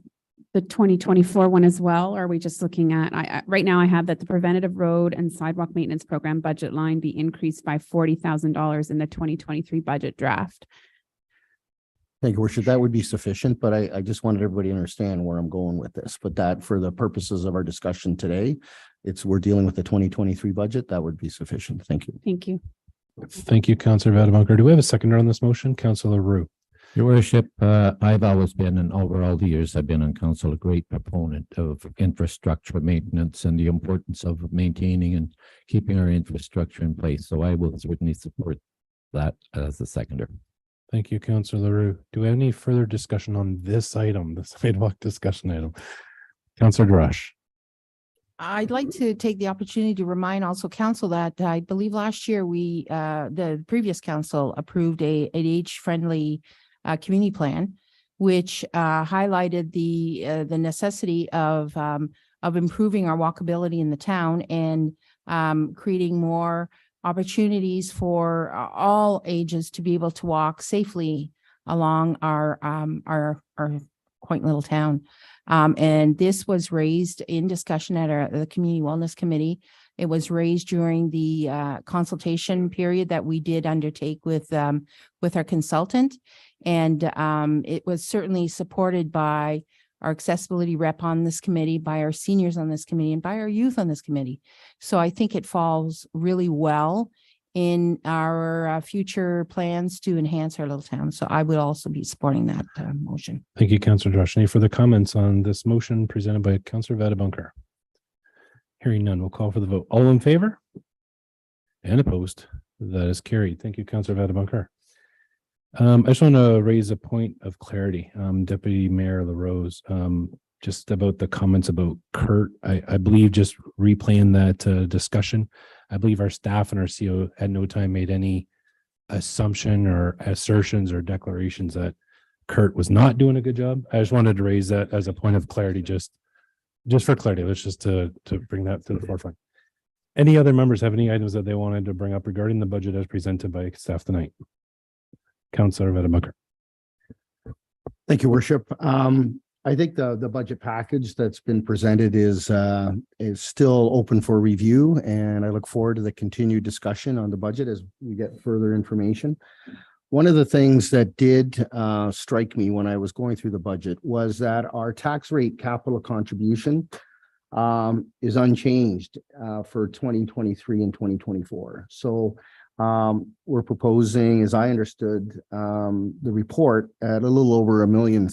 the 2024 one as well? Or are we just looking at, right now I have that the preventative road and sidewalk maintenance program budget line be increased by $40,000 in the 2023 budget draft.
Thank you, Worship. That would be sufficient, but I just wanted everybody to understand where I'm going with this. But that, for the purposes of our discussion today, we're dealing with the 2023 budget. That would be sufficient. Thank you.
Thank you.
Thank you, Councillor Vadabunker. Do we have a seconder on this motion? Councillor Roux.
Your worship, I've always been, and over all the years I've been on council, a great proponent of infrastructure maintenance and the importance of maintaining and keeping our infrastructure in place. So I will certainly support that as a seconder.
Thank you, Councillor Roux. Do we have any further discussion on this item, the sidewalk discussion item? Councillor Drush.
I'd like to take the opportunity to remind also council that I believe last year the previous council approved a age-friendly community plan, which highlighted the necessity of improving our walkability in the town and creating more opportunities for all ages to be able to walk safely along our quaint little town. And this was raised in discussion at the Community Wellness Committee. It was raised during the consultation period that we did undertake with our consultant. And it was certainly supported by our accessibility rep on this committee, by our seniors on this committee, and by our youth on this committee. So I think it falls really well in our future plans to enhance our little town. So I would also be supporting that motion.
Thank you, Councillor Drush. Any further comments on this motion presented by Councillor Vadabunker? Hearing none, we'll call for the vote. All in favor? And opposed? That is carried. Thank you, Councillor Vadabunker. I just want to raise a point of clarity. Deputy Mayor LaRose, just about the comments about Kurt. I believe just replaying that discussion. I believe our staff and our CO at no time made any assumption or assertions or declarations that Kurt was not doing a good job. I just wanted to raise that as a point of clarity, just for clarity. Let's just to bring that to the forefront. Any other members have any items that they wanted to bring up regarding the budget as presented by staff tonight? Councillor Vadabunker.
Thank you, Worship. I think the budget package that's been presented is still open for review, and I look forward to the continued discussion on the budget as we get further information. One of the things that did strike me when I was going through the budget was that our tax rate capital contribution is unchanged for 2023 and 2024. So we're proposing, as I understood the report, at a little over $1.3 million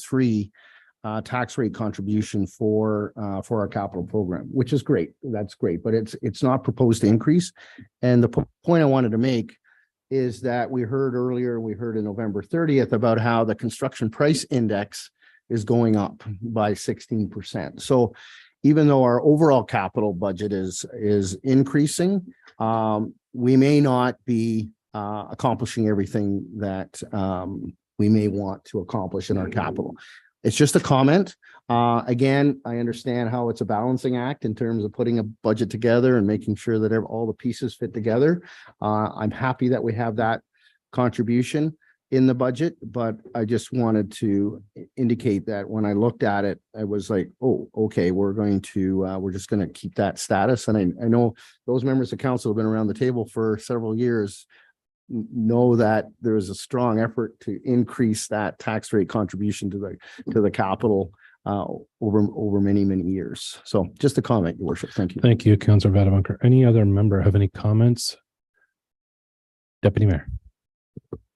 tax rate contribution for our capital program, which is great. That's great, but it's not proposed to increase. And the point I wanted to make is that we heard in November 30th about how the construction price index is going up by 16%. So even though our overall capital budget is increasing, we may not be accomplishing everything that we may want to accomplish in our capital. It's just a comment. Again, I understand how it's a balancing act in terms of putting a budget together and making sure that all the pieces fit together. I'm happy that we have that contribution in the budget, but I just wanted to indicate that when I looked at it, I was like, oh, okay, we're just going to keep that status. And I know those members of council have been around the table for several years, know that there is a strong effort to increase that tax rate contribution to the capital over many years. So just a comment, Your Worship. Thank you.
Thank you, Councillor Vadabunker. Any other member have any comments? Deputy Mayor.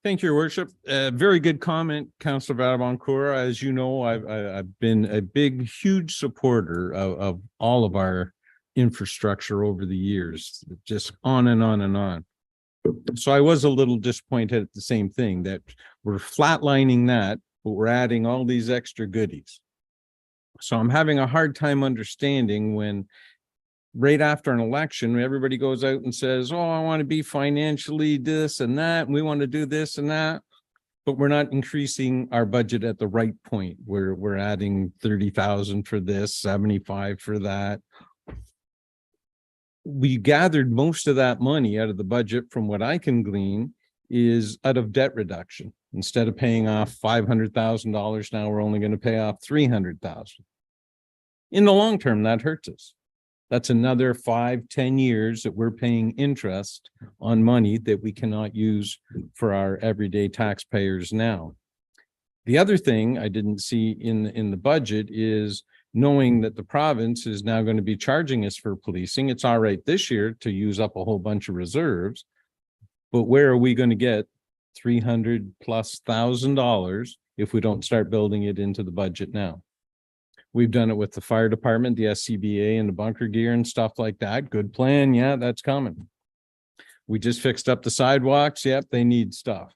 Thank you, Your Worship. Very good comment, Councillor Vadabunker. As you know, I've been a huge supporter of all of our infrastructure over the years, just on and on and on. So I was a little disappointed at the same thing, that we're flatlining that, but we're adding all these extra goodies. So I'm having a hard time understanding when right after an election, everybody goes out and says, oh, I want to be financially this and that, and we want to do this and that. But we're not increasing our budget at the right point. We're adding 30,000 for this, 75 for that. We gathered most of that money out of the budget, from what I can glean, is out of debt reduction. Instead of paying off $500,000, now we're only going to pay off 300,000. In the long term, that hurts us. That's another 5-10 years that we're paying interest on money that we cannot use for our everyday taxpayers now. The other thing I didn't see in the budget is knowing that the province is now going to be charging us for policing. It's all right this year to use up a whole bunch of reserves, but where are we going to get $300,000+ if we don't start building it into the budget now? We've done it with the fire department, the SCBA and the bunker gear and stuff like that. Good plan. Yeah, that's coming. We just fixed up the sidewalks. Yep, they need stuff.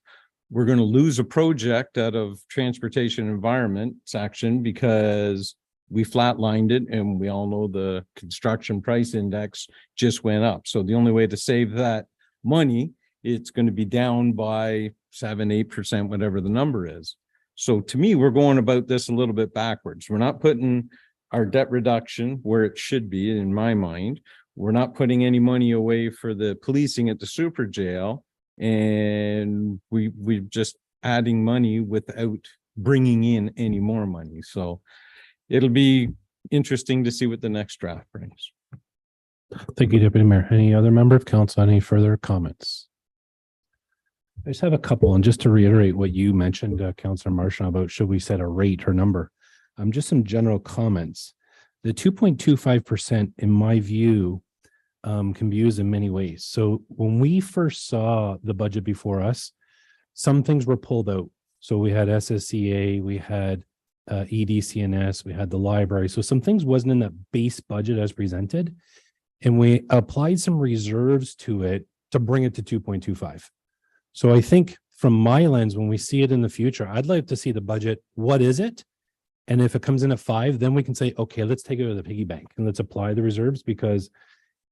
We're going to lose a project out of transportation environment section because we flatlined it, and we all know the construction price index just went up. So the only way to save that money, it's going to be down by 7-8%, whatever the number is. So to me, we're going about this a little bit backwards. We're not putting our debt reduction where it should be, in my mind. We're not putting any money away for the policing at the super jail. And we're just adding money without bringing in any more money. So it'll be interesting to see what the next draft brings.
Thank you, Deputy Mayor. Any other member of council, any further comments? I just have a couple, and just to reiterate what you mentioned, Councillor Marchand, about should we set a rate or number? Just some general comments. The 2.25%, in my view, can be used in many ways. So when we first saw the budget before us, some things were pulled out. So we had SSCA, we had EDCNS, we had the library. So some things wasn't in that base budget as presented, and we applied some reserves to it to bring it to 2.25. So I think from my lens, when we see it in the future, I'd like to see the budget. What is it? And if it comes in at 5, then we can say, okay, let's take it to the piggy bank and let's apply the reserves, because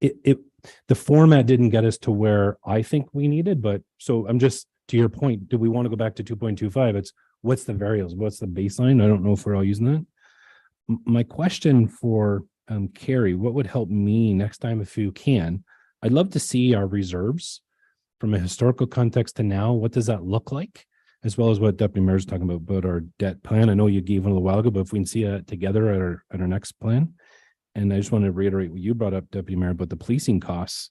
the format didn't get us to where I think we needed. But so I'm just, to your point, do we want to go back to 2.25? It's what's the variables? What's the baseline? I don't know if we're all using that. My question for Carrie, what would help me next time, if you can, I'd love to see our reserves from a historical context to now. What does that look like? As well as what Deputy Mayor's talking about our debt plan. I know you gave one a little while ago, but if we can see it together at our next plan. And I just want to reiterate what you brought up, Deputy Mayor, about the policing costs.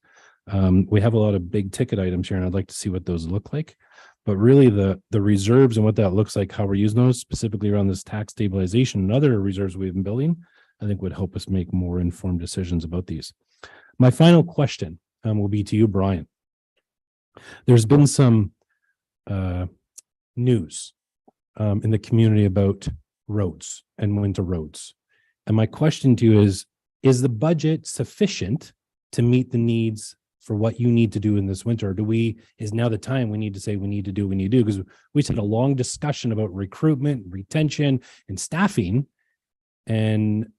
We have a lot of big ticket items here, and I'd like to see what those look like. But really the reserves and what that looks like, how we're using those, specifically around this tax stabilization and other reserves we've been building, I think would help us make more informed decisions about these. My final question will be to you, Brian. There's been some news in the community about roads and winter roads. And my question to you is the budget sufficient to meet the needs for what you need to do in this winter? Or is now the time we need to say we need to do? Because we had a long discussion about recruitment, retention, and staffing. And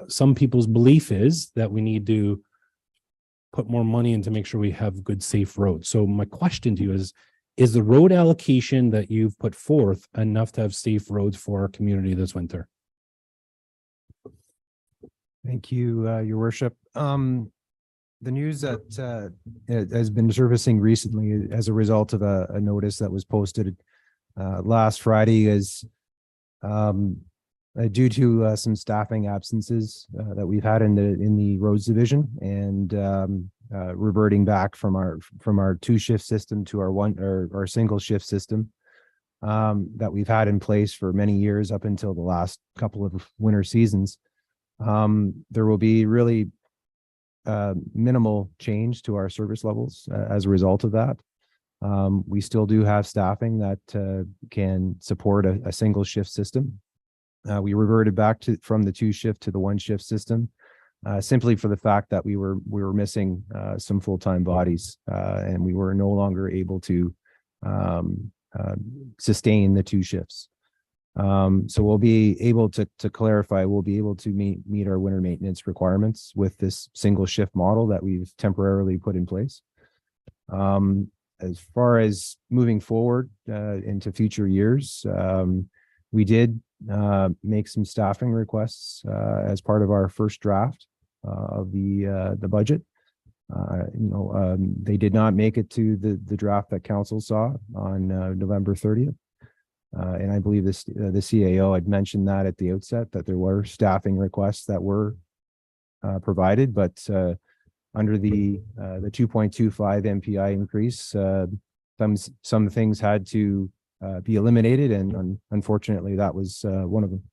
some people's belief is that we need to put more money in to make sure we have good, safe roads. So my question to you is the road allocation that you've put forth enough to have safe roads for our community this winter?
Thank you, Your Worship. The news that has been surfacing recently as a result of a notice that was posted last Friday is due to some staffing absences that we've had in the roads division, and reverting back from our 2-shift system to our single shift system that we've had in place for many years up until the last couple of winter seasons. There will be really minimal change to our service levels as a result of that. We still do have staffing that can support a single shift system. We reverted back from the 2-shift to the 1-shift system simply for the fact that we were missing some full-time bodies and we were no longer able to sustain the 2 shifts. So we'll be able to clarify, we'll be able to meet our winter maintenance requirements with this single shift model that we've temporarily put in place. As far as moving forward into future years, we did make some staffing requests as part of our first draft of the budget. They did not make it to the draft that council saw on November 30th. And I believe this the CAO had mentioned that at the outset, that there were staffing requests that were provided, but under the 2.25 MPI increase, some things had to be eliminated, and unfortunately, that was one of them.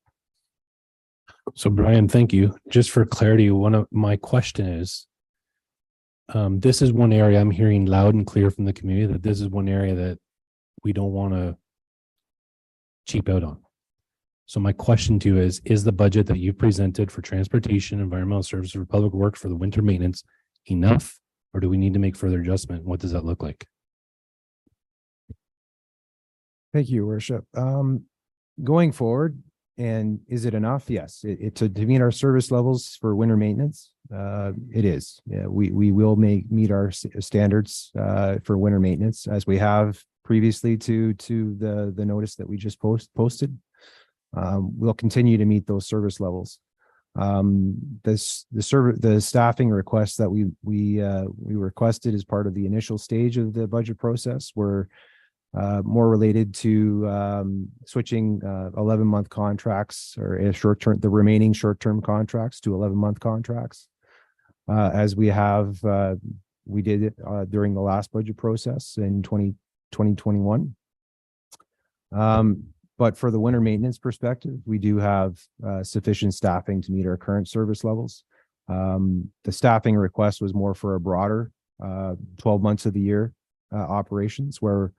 So Brian, thank you. Just for clarity, one of my question is, this is one area I'm hearing loud and clear from the community that this is one area that we don't want to cheap out on. So my question to you is the budget that you presented for transportation, environmental services, or public works for the winter maintenance enough, or do we need to make further adjustment? What does that look like?
Thank you, Worship. Going forward, and is it enough? Yes, it to meet our service levels for winter maintenance. It is. Yeah, we will meet our standards for winter maintenance as we have previously to the notice that we just posted. We'll continue to meet those service levels. The staffing requests that we requested as part of the initial stage of the budget process were more related to switching 11-month contracts or the remaining short-term contracts to 11-month contracts, as we did it during the last budget process in 2021. But for the winter maintenance perspective, we do have sufficient staffing to meet our current service levels. The staffing request was more for a broader 12 months of the year operations, where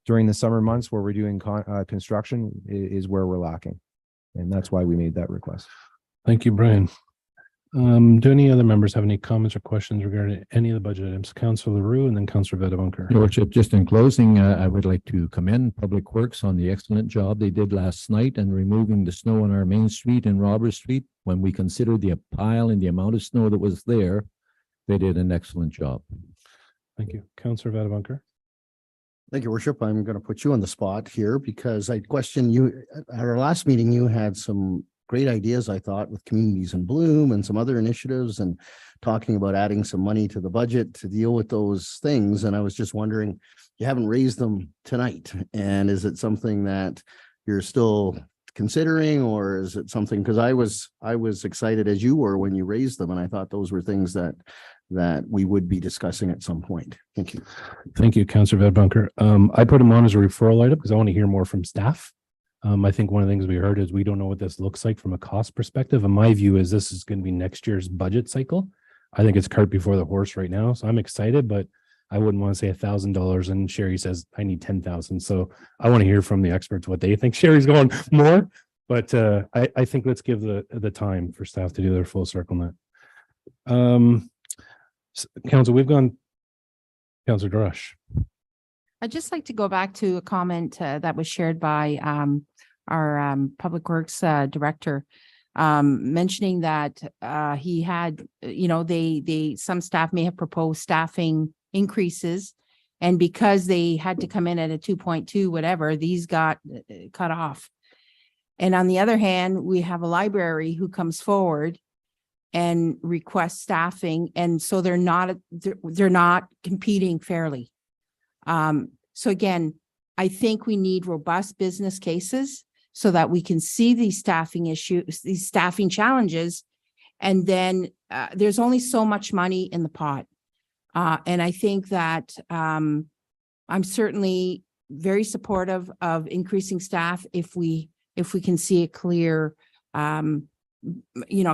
during the summer months where we're doing construction is where we're lacking. And that's why we made that request.
Thank you, Brian. Do any other members have any comments or questions regarding any of the budget items? Councillor LaRue and then Councillor Vedabunker.
Your Worship, just in closing, I would like to commend Public Works on the excellent job they did last night in removing the snow on our main street and Roberts Street. When we consider the pile and the amount of snow that was there, they did an excellent job.
Thank you. Councillor Vedabunker.
Thank you, Worship. I'm going to put you on the spot here because I question you. At our last meeting, you had some great ideas, I thought, with Communities in Bloom and some other initiatives and talking about adding some money to the budget to deal with those things. And I was just wondering, you haven't raised them tonight. And is it something that you're still considering, or is it something, because I was excited as you were when you raised them, and I thought those were things that we would be discussing at some point. Thank you.
Thank you, Councillor Vedabunker. I put them on as a referral item because I want to hear more from staff. I think one of the things we heard is we don't know what this looks like from a cost perspective. And my view is this is going to be next year's budget cycle. I think it's cart before the horse right now. So I'm excited, but I wouldn't want to say $1,000 and Sherry says I need 10,000. So I want to hear from the experts what they think. Sherry's going more, but I think let's give the time for staff to do their full circle on that. Council, we've gone. Councillor Drush.
I'd just like to go back to a comment that was shared by our Public Works Director, mentioning that he had, some staff may have proposed staffing increases, and because they had to come in at a 2.2 whatever, these got cut off. And on the other hand, we have a library who comes forward and requests staffing, and so they're not competing fairly. So again, I think we need robust business cases so that we can see these staffing issues, these staffing challenges, and then there's only so much money in the pot. And I think that I'm certainly very supportive of increasing staff if we can see a clear,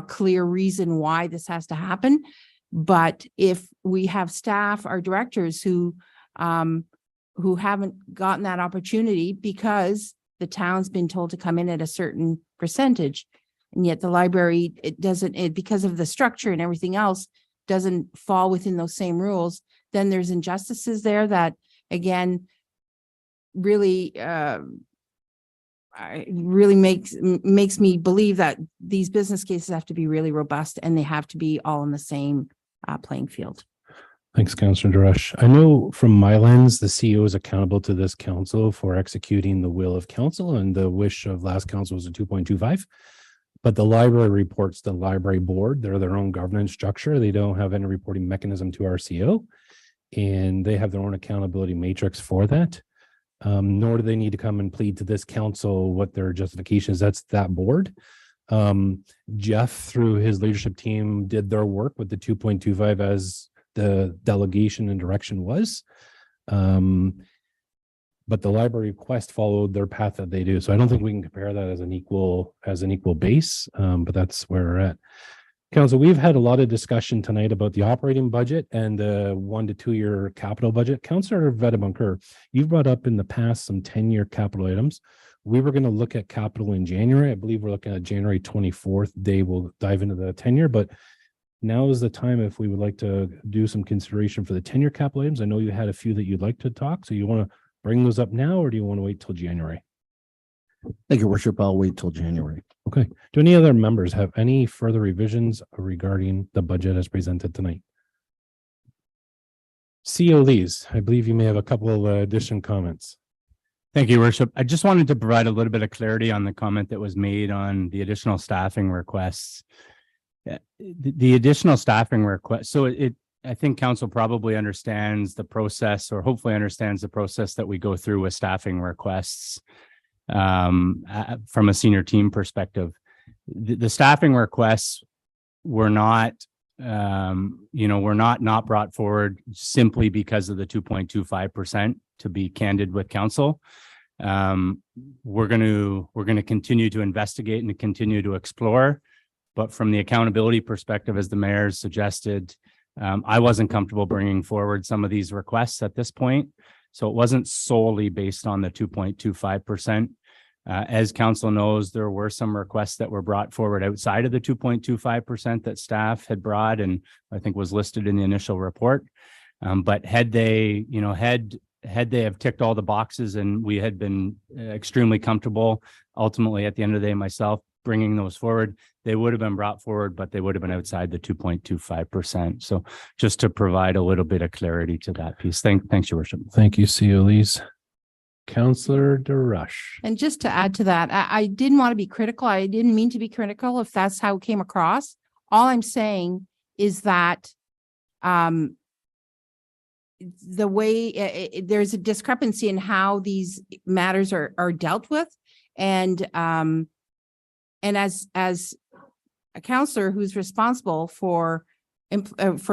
clear reason why this has to happen. But if we have staff, our directors who haven't gotten that opportunity because the town's been told to come in at a certain percentage, and yet the library, because of the structure and everything else, doesn't fall within those same rules, then there's injustices there that, again, really really makes me believe that these business cases have to be really robust and they have to be all in the same playing field.
Thanks, Councillor Durush. I know from my lens, the CEO is accountable to this council for executing the will of council, and the wish of last council was a 2.25. But the library reports the library board. They're their own governance structure. They don't have any reporting mechanism to our CEO, and they have their own accountability matrix for that. Nor do they need to come and plead to this council what their justification is. That's that board. Jeff, through his leadership team, did their work with the 2.25 as the delegation and direction was. But the library request followed their path that they do. So I don't think we can compare that as an equal base, but that's where we're at. Council, we've had a lot of discussion tonight about the operating budget and the 1 to 2 year capital budget. Councillor Vedabunker, you've brought up in the past some 10-year capital items. We were going to look at capital in January. I believe we're looking at January 24th day. We'll dive into the 10-year, but now is the time if we would like to do some consideration for the 10-year capital items. I know you had a few that you'd like to talk. So you want to bring those up now, or do you want to wait till January?
Thank you, Worship. I'll wait till January.
Okay. Do any other members have any further revisions regarding the budget as presented tonight? CEO Lees, I believe you may have a couple of additional comments.
Thank you, Worship. I just wanted to provide a little bit of clarity on the comment that was made on the additional staffing requests. The additional staffing request. So I think council probably understands the process, or hopefully understands the process that we go through with staffing requests from a senior team perspective. The staffing requests were not, were not brought forward simply because of the 2.25%, to be candid with council. We're going to continue to investigate and continue to explore. But from the accountability perspective, as the mayor suggested, I wasn't comfortable bringing forward some of these requests at this point. So it wasn't solely based on the 2.25%. As council knows, there were some requests that were brought forward outside of the 2.25% that staff had brought, and I think was listed in the initial report. But had they have ticked all the boxes and we had been extremely comfortable, ultimately at the end of the day, myself bringing those forward, they would have been brought forward, but they would have been outside the 2.25%. So just to provide a little bit of clarity to that piece. Thanks, Your Worship.
Thank you, CEO Lees. Councillor Durush.
And just to add to that, I didn't want to be critical. I didn't mean to be critical if that's how it came across. All I'm saying is that the way there's a discrepancy in how these matters are dealt with. And as a councillor who's responsible for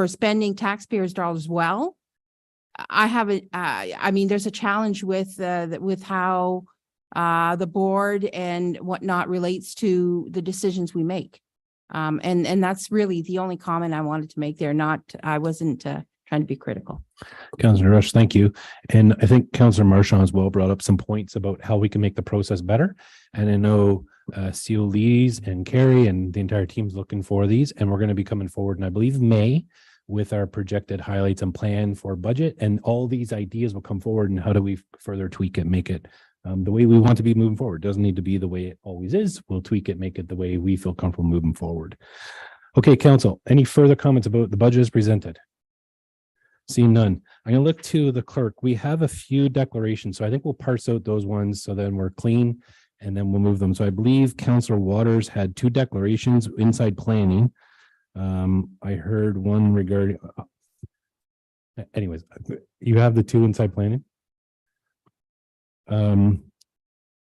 spending taxpayers' dollars well, I have there's a challenge with how the board and whatnot relates to the decisions we make. And that's really the only comment I wanted to make there. I wasn't trying to be critical.
Councillor Rush, thank you. And I think Councillor Marchand as well brought up some points about how we can make the process better. And I know CEO Lees and Carrie and the entire team's looking for these, and we're going to be coming forward in, I believe, May, with our projected highlights and plan for budget. And all these ideas will come forward, and how do we further tweak it, make it the way we want to be moving forward. Doesn't need to be the way it always is. We'll tweak it, make it the way we feel comfortable moving forward. Okay, council, any further comments about the budget as presented? Seeing none, I'm going to look to the clerk. We have a few declarations, so I think we'll parse out those ones so then we're clean, and then we'll move them. So I believe Councillor Waters had 2 declarations inside planning. I heard one regarding, anyways, you have the 2 inside planning.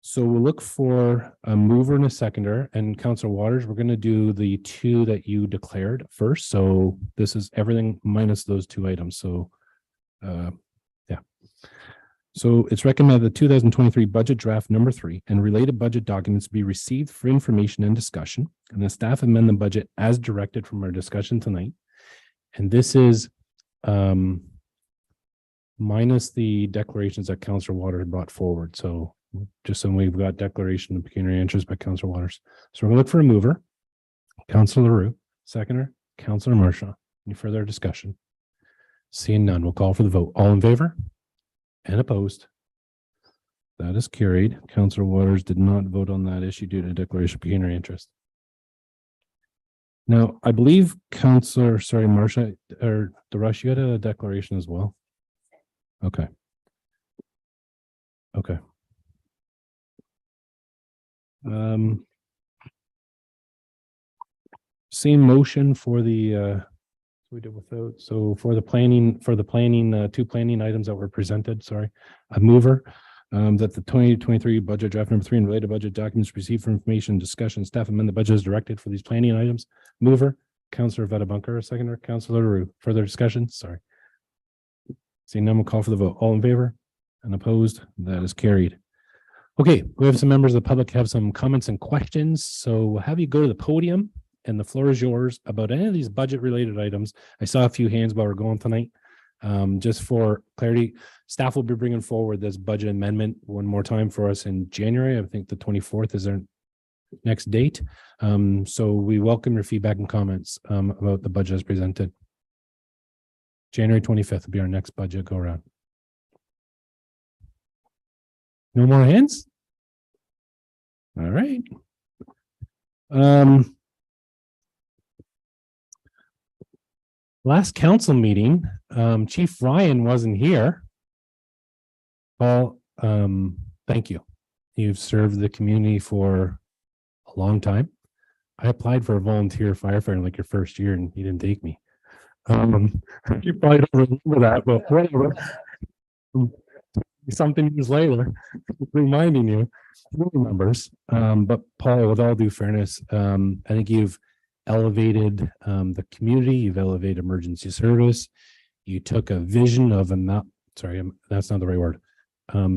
So we'll look for a mover and a seconder, and Councillor Waters, we're going to do the 2 that you declared first. So this is everything minus those 2 items. So, yeah. So it's recommended the 2023 budget draft number 3 and related budget documents be received for information and discussion, and the staff amend the budget as directed from our discussion tonight. And this is minus the declarations that Councillor Waters had brought forward. So just so we've got declaration of pecuniary interest by Councillor Waters. So we're going to look for a mover. Councillor LaRue, seconder, Councillor Marchand. Any further discussion? Seeing none, we'll call for the vote. All in favor? And opposed? That is carried. Councillor Waters did not vote on that issue due to declaration of pecuniary interest. Now, I believe Marcia or DeRush, you had a declaration as well. Okay. Okay. Same motion for the we did without, so for the planning, two planning items that were presented, sorry, a mover. That the 2023 budget draft number 3 and related budget documents received for information, discussion, staff amend the budget as directed for these planning items. Mover, Councillor Veta Bunker, a seconder, Councillor LaRue. Further discussion? Sorry. Seeing none, we'll call for the vote. All in favor and opposed? That is carried. Okay, we have some members of the public have some comments and questions. So we'll have you go to the podium and the floor is yours about any of these budget related items. I saw a few hands while we're going tonight. Just for clarity, staff will be bringing forward this budget amendment one more time for us in January. I think the 24th is our next date. So we welcome your feedback and comments about the budget as presented. January 25th will be our next budget go around. No more hands? All right. Last council meeting, Chief Ryan wasn't here. Paul, thank you. You've served the community for a long time. I applied for a volunteer firefighter in like your first year and you didn't take me. You probably don't remember that, but whatever. Something years later, reminding you, who remembers? But Paul, with all due fairness, I think you've elevated the community, you've elevated emergency service. You took a vision of that's not the right word.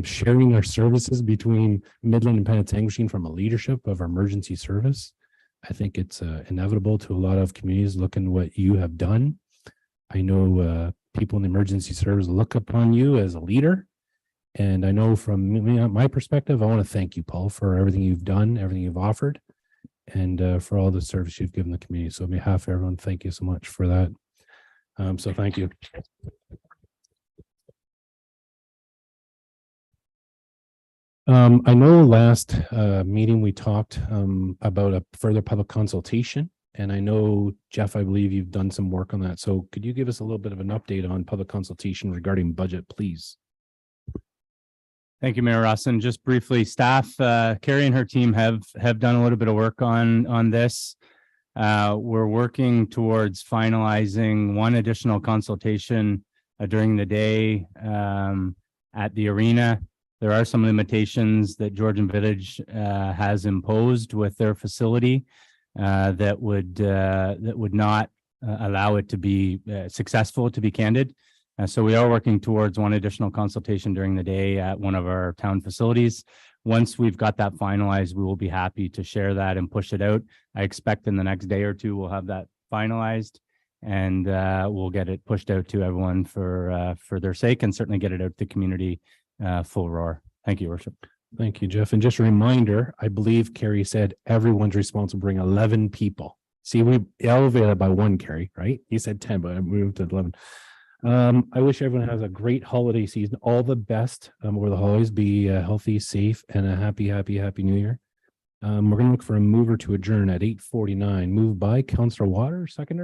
Sharing our services between Midland and Penetanguishene from a leadership of our emergency service. I think it's inevitable to a lot of communities looking what you have done. I know people in the emergency service look upon you as a leader. And I know from my perspective, I want to thank you, Paul, for everything you've done, everything you've offered, and for all the service you've given the community. So on behalf of everyone, thank you so much for that. So thank you. I know last meeting we talked about a further public consultation, and I know, Jeff, I believe you've done some work on that. So could you give us a little bit of an update on public consultation regarding budget, please?
Thank you, Mayor Rossin. Just briefly, staff, Carrie and her team have done a little bit of work on this. We're working towards finalizing one additional consultation during the day at the arena. There are some limitations that Georgian Village has imposed with their facility that would not allow it to be successful, to be candid. So we are working towards one additional consultation during the day at one of our town facilities. Once we've got that finalized, we will be happy to share that and push it out. I expect in the next day or two, we'll have that finalized and we'll get it pushed out to everyone for their sake and certainly get it out to the community full roar. Thank you, Worship.
Thank you, Jeff. And just a reminder, I believe Carrie said everyone's responsible to bring 11 people. See, we elevated by one, Carrie, right? You said 10, but I moved to 11. I wish everyone has a great holiday season. All the best over the holidays. Be healthy, safe, and a happy New Year. We're going to look for a mover to adjourn at 8:49. Moved by Councillor Waters, seconder.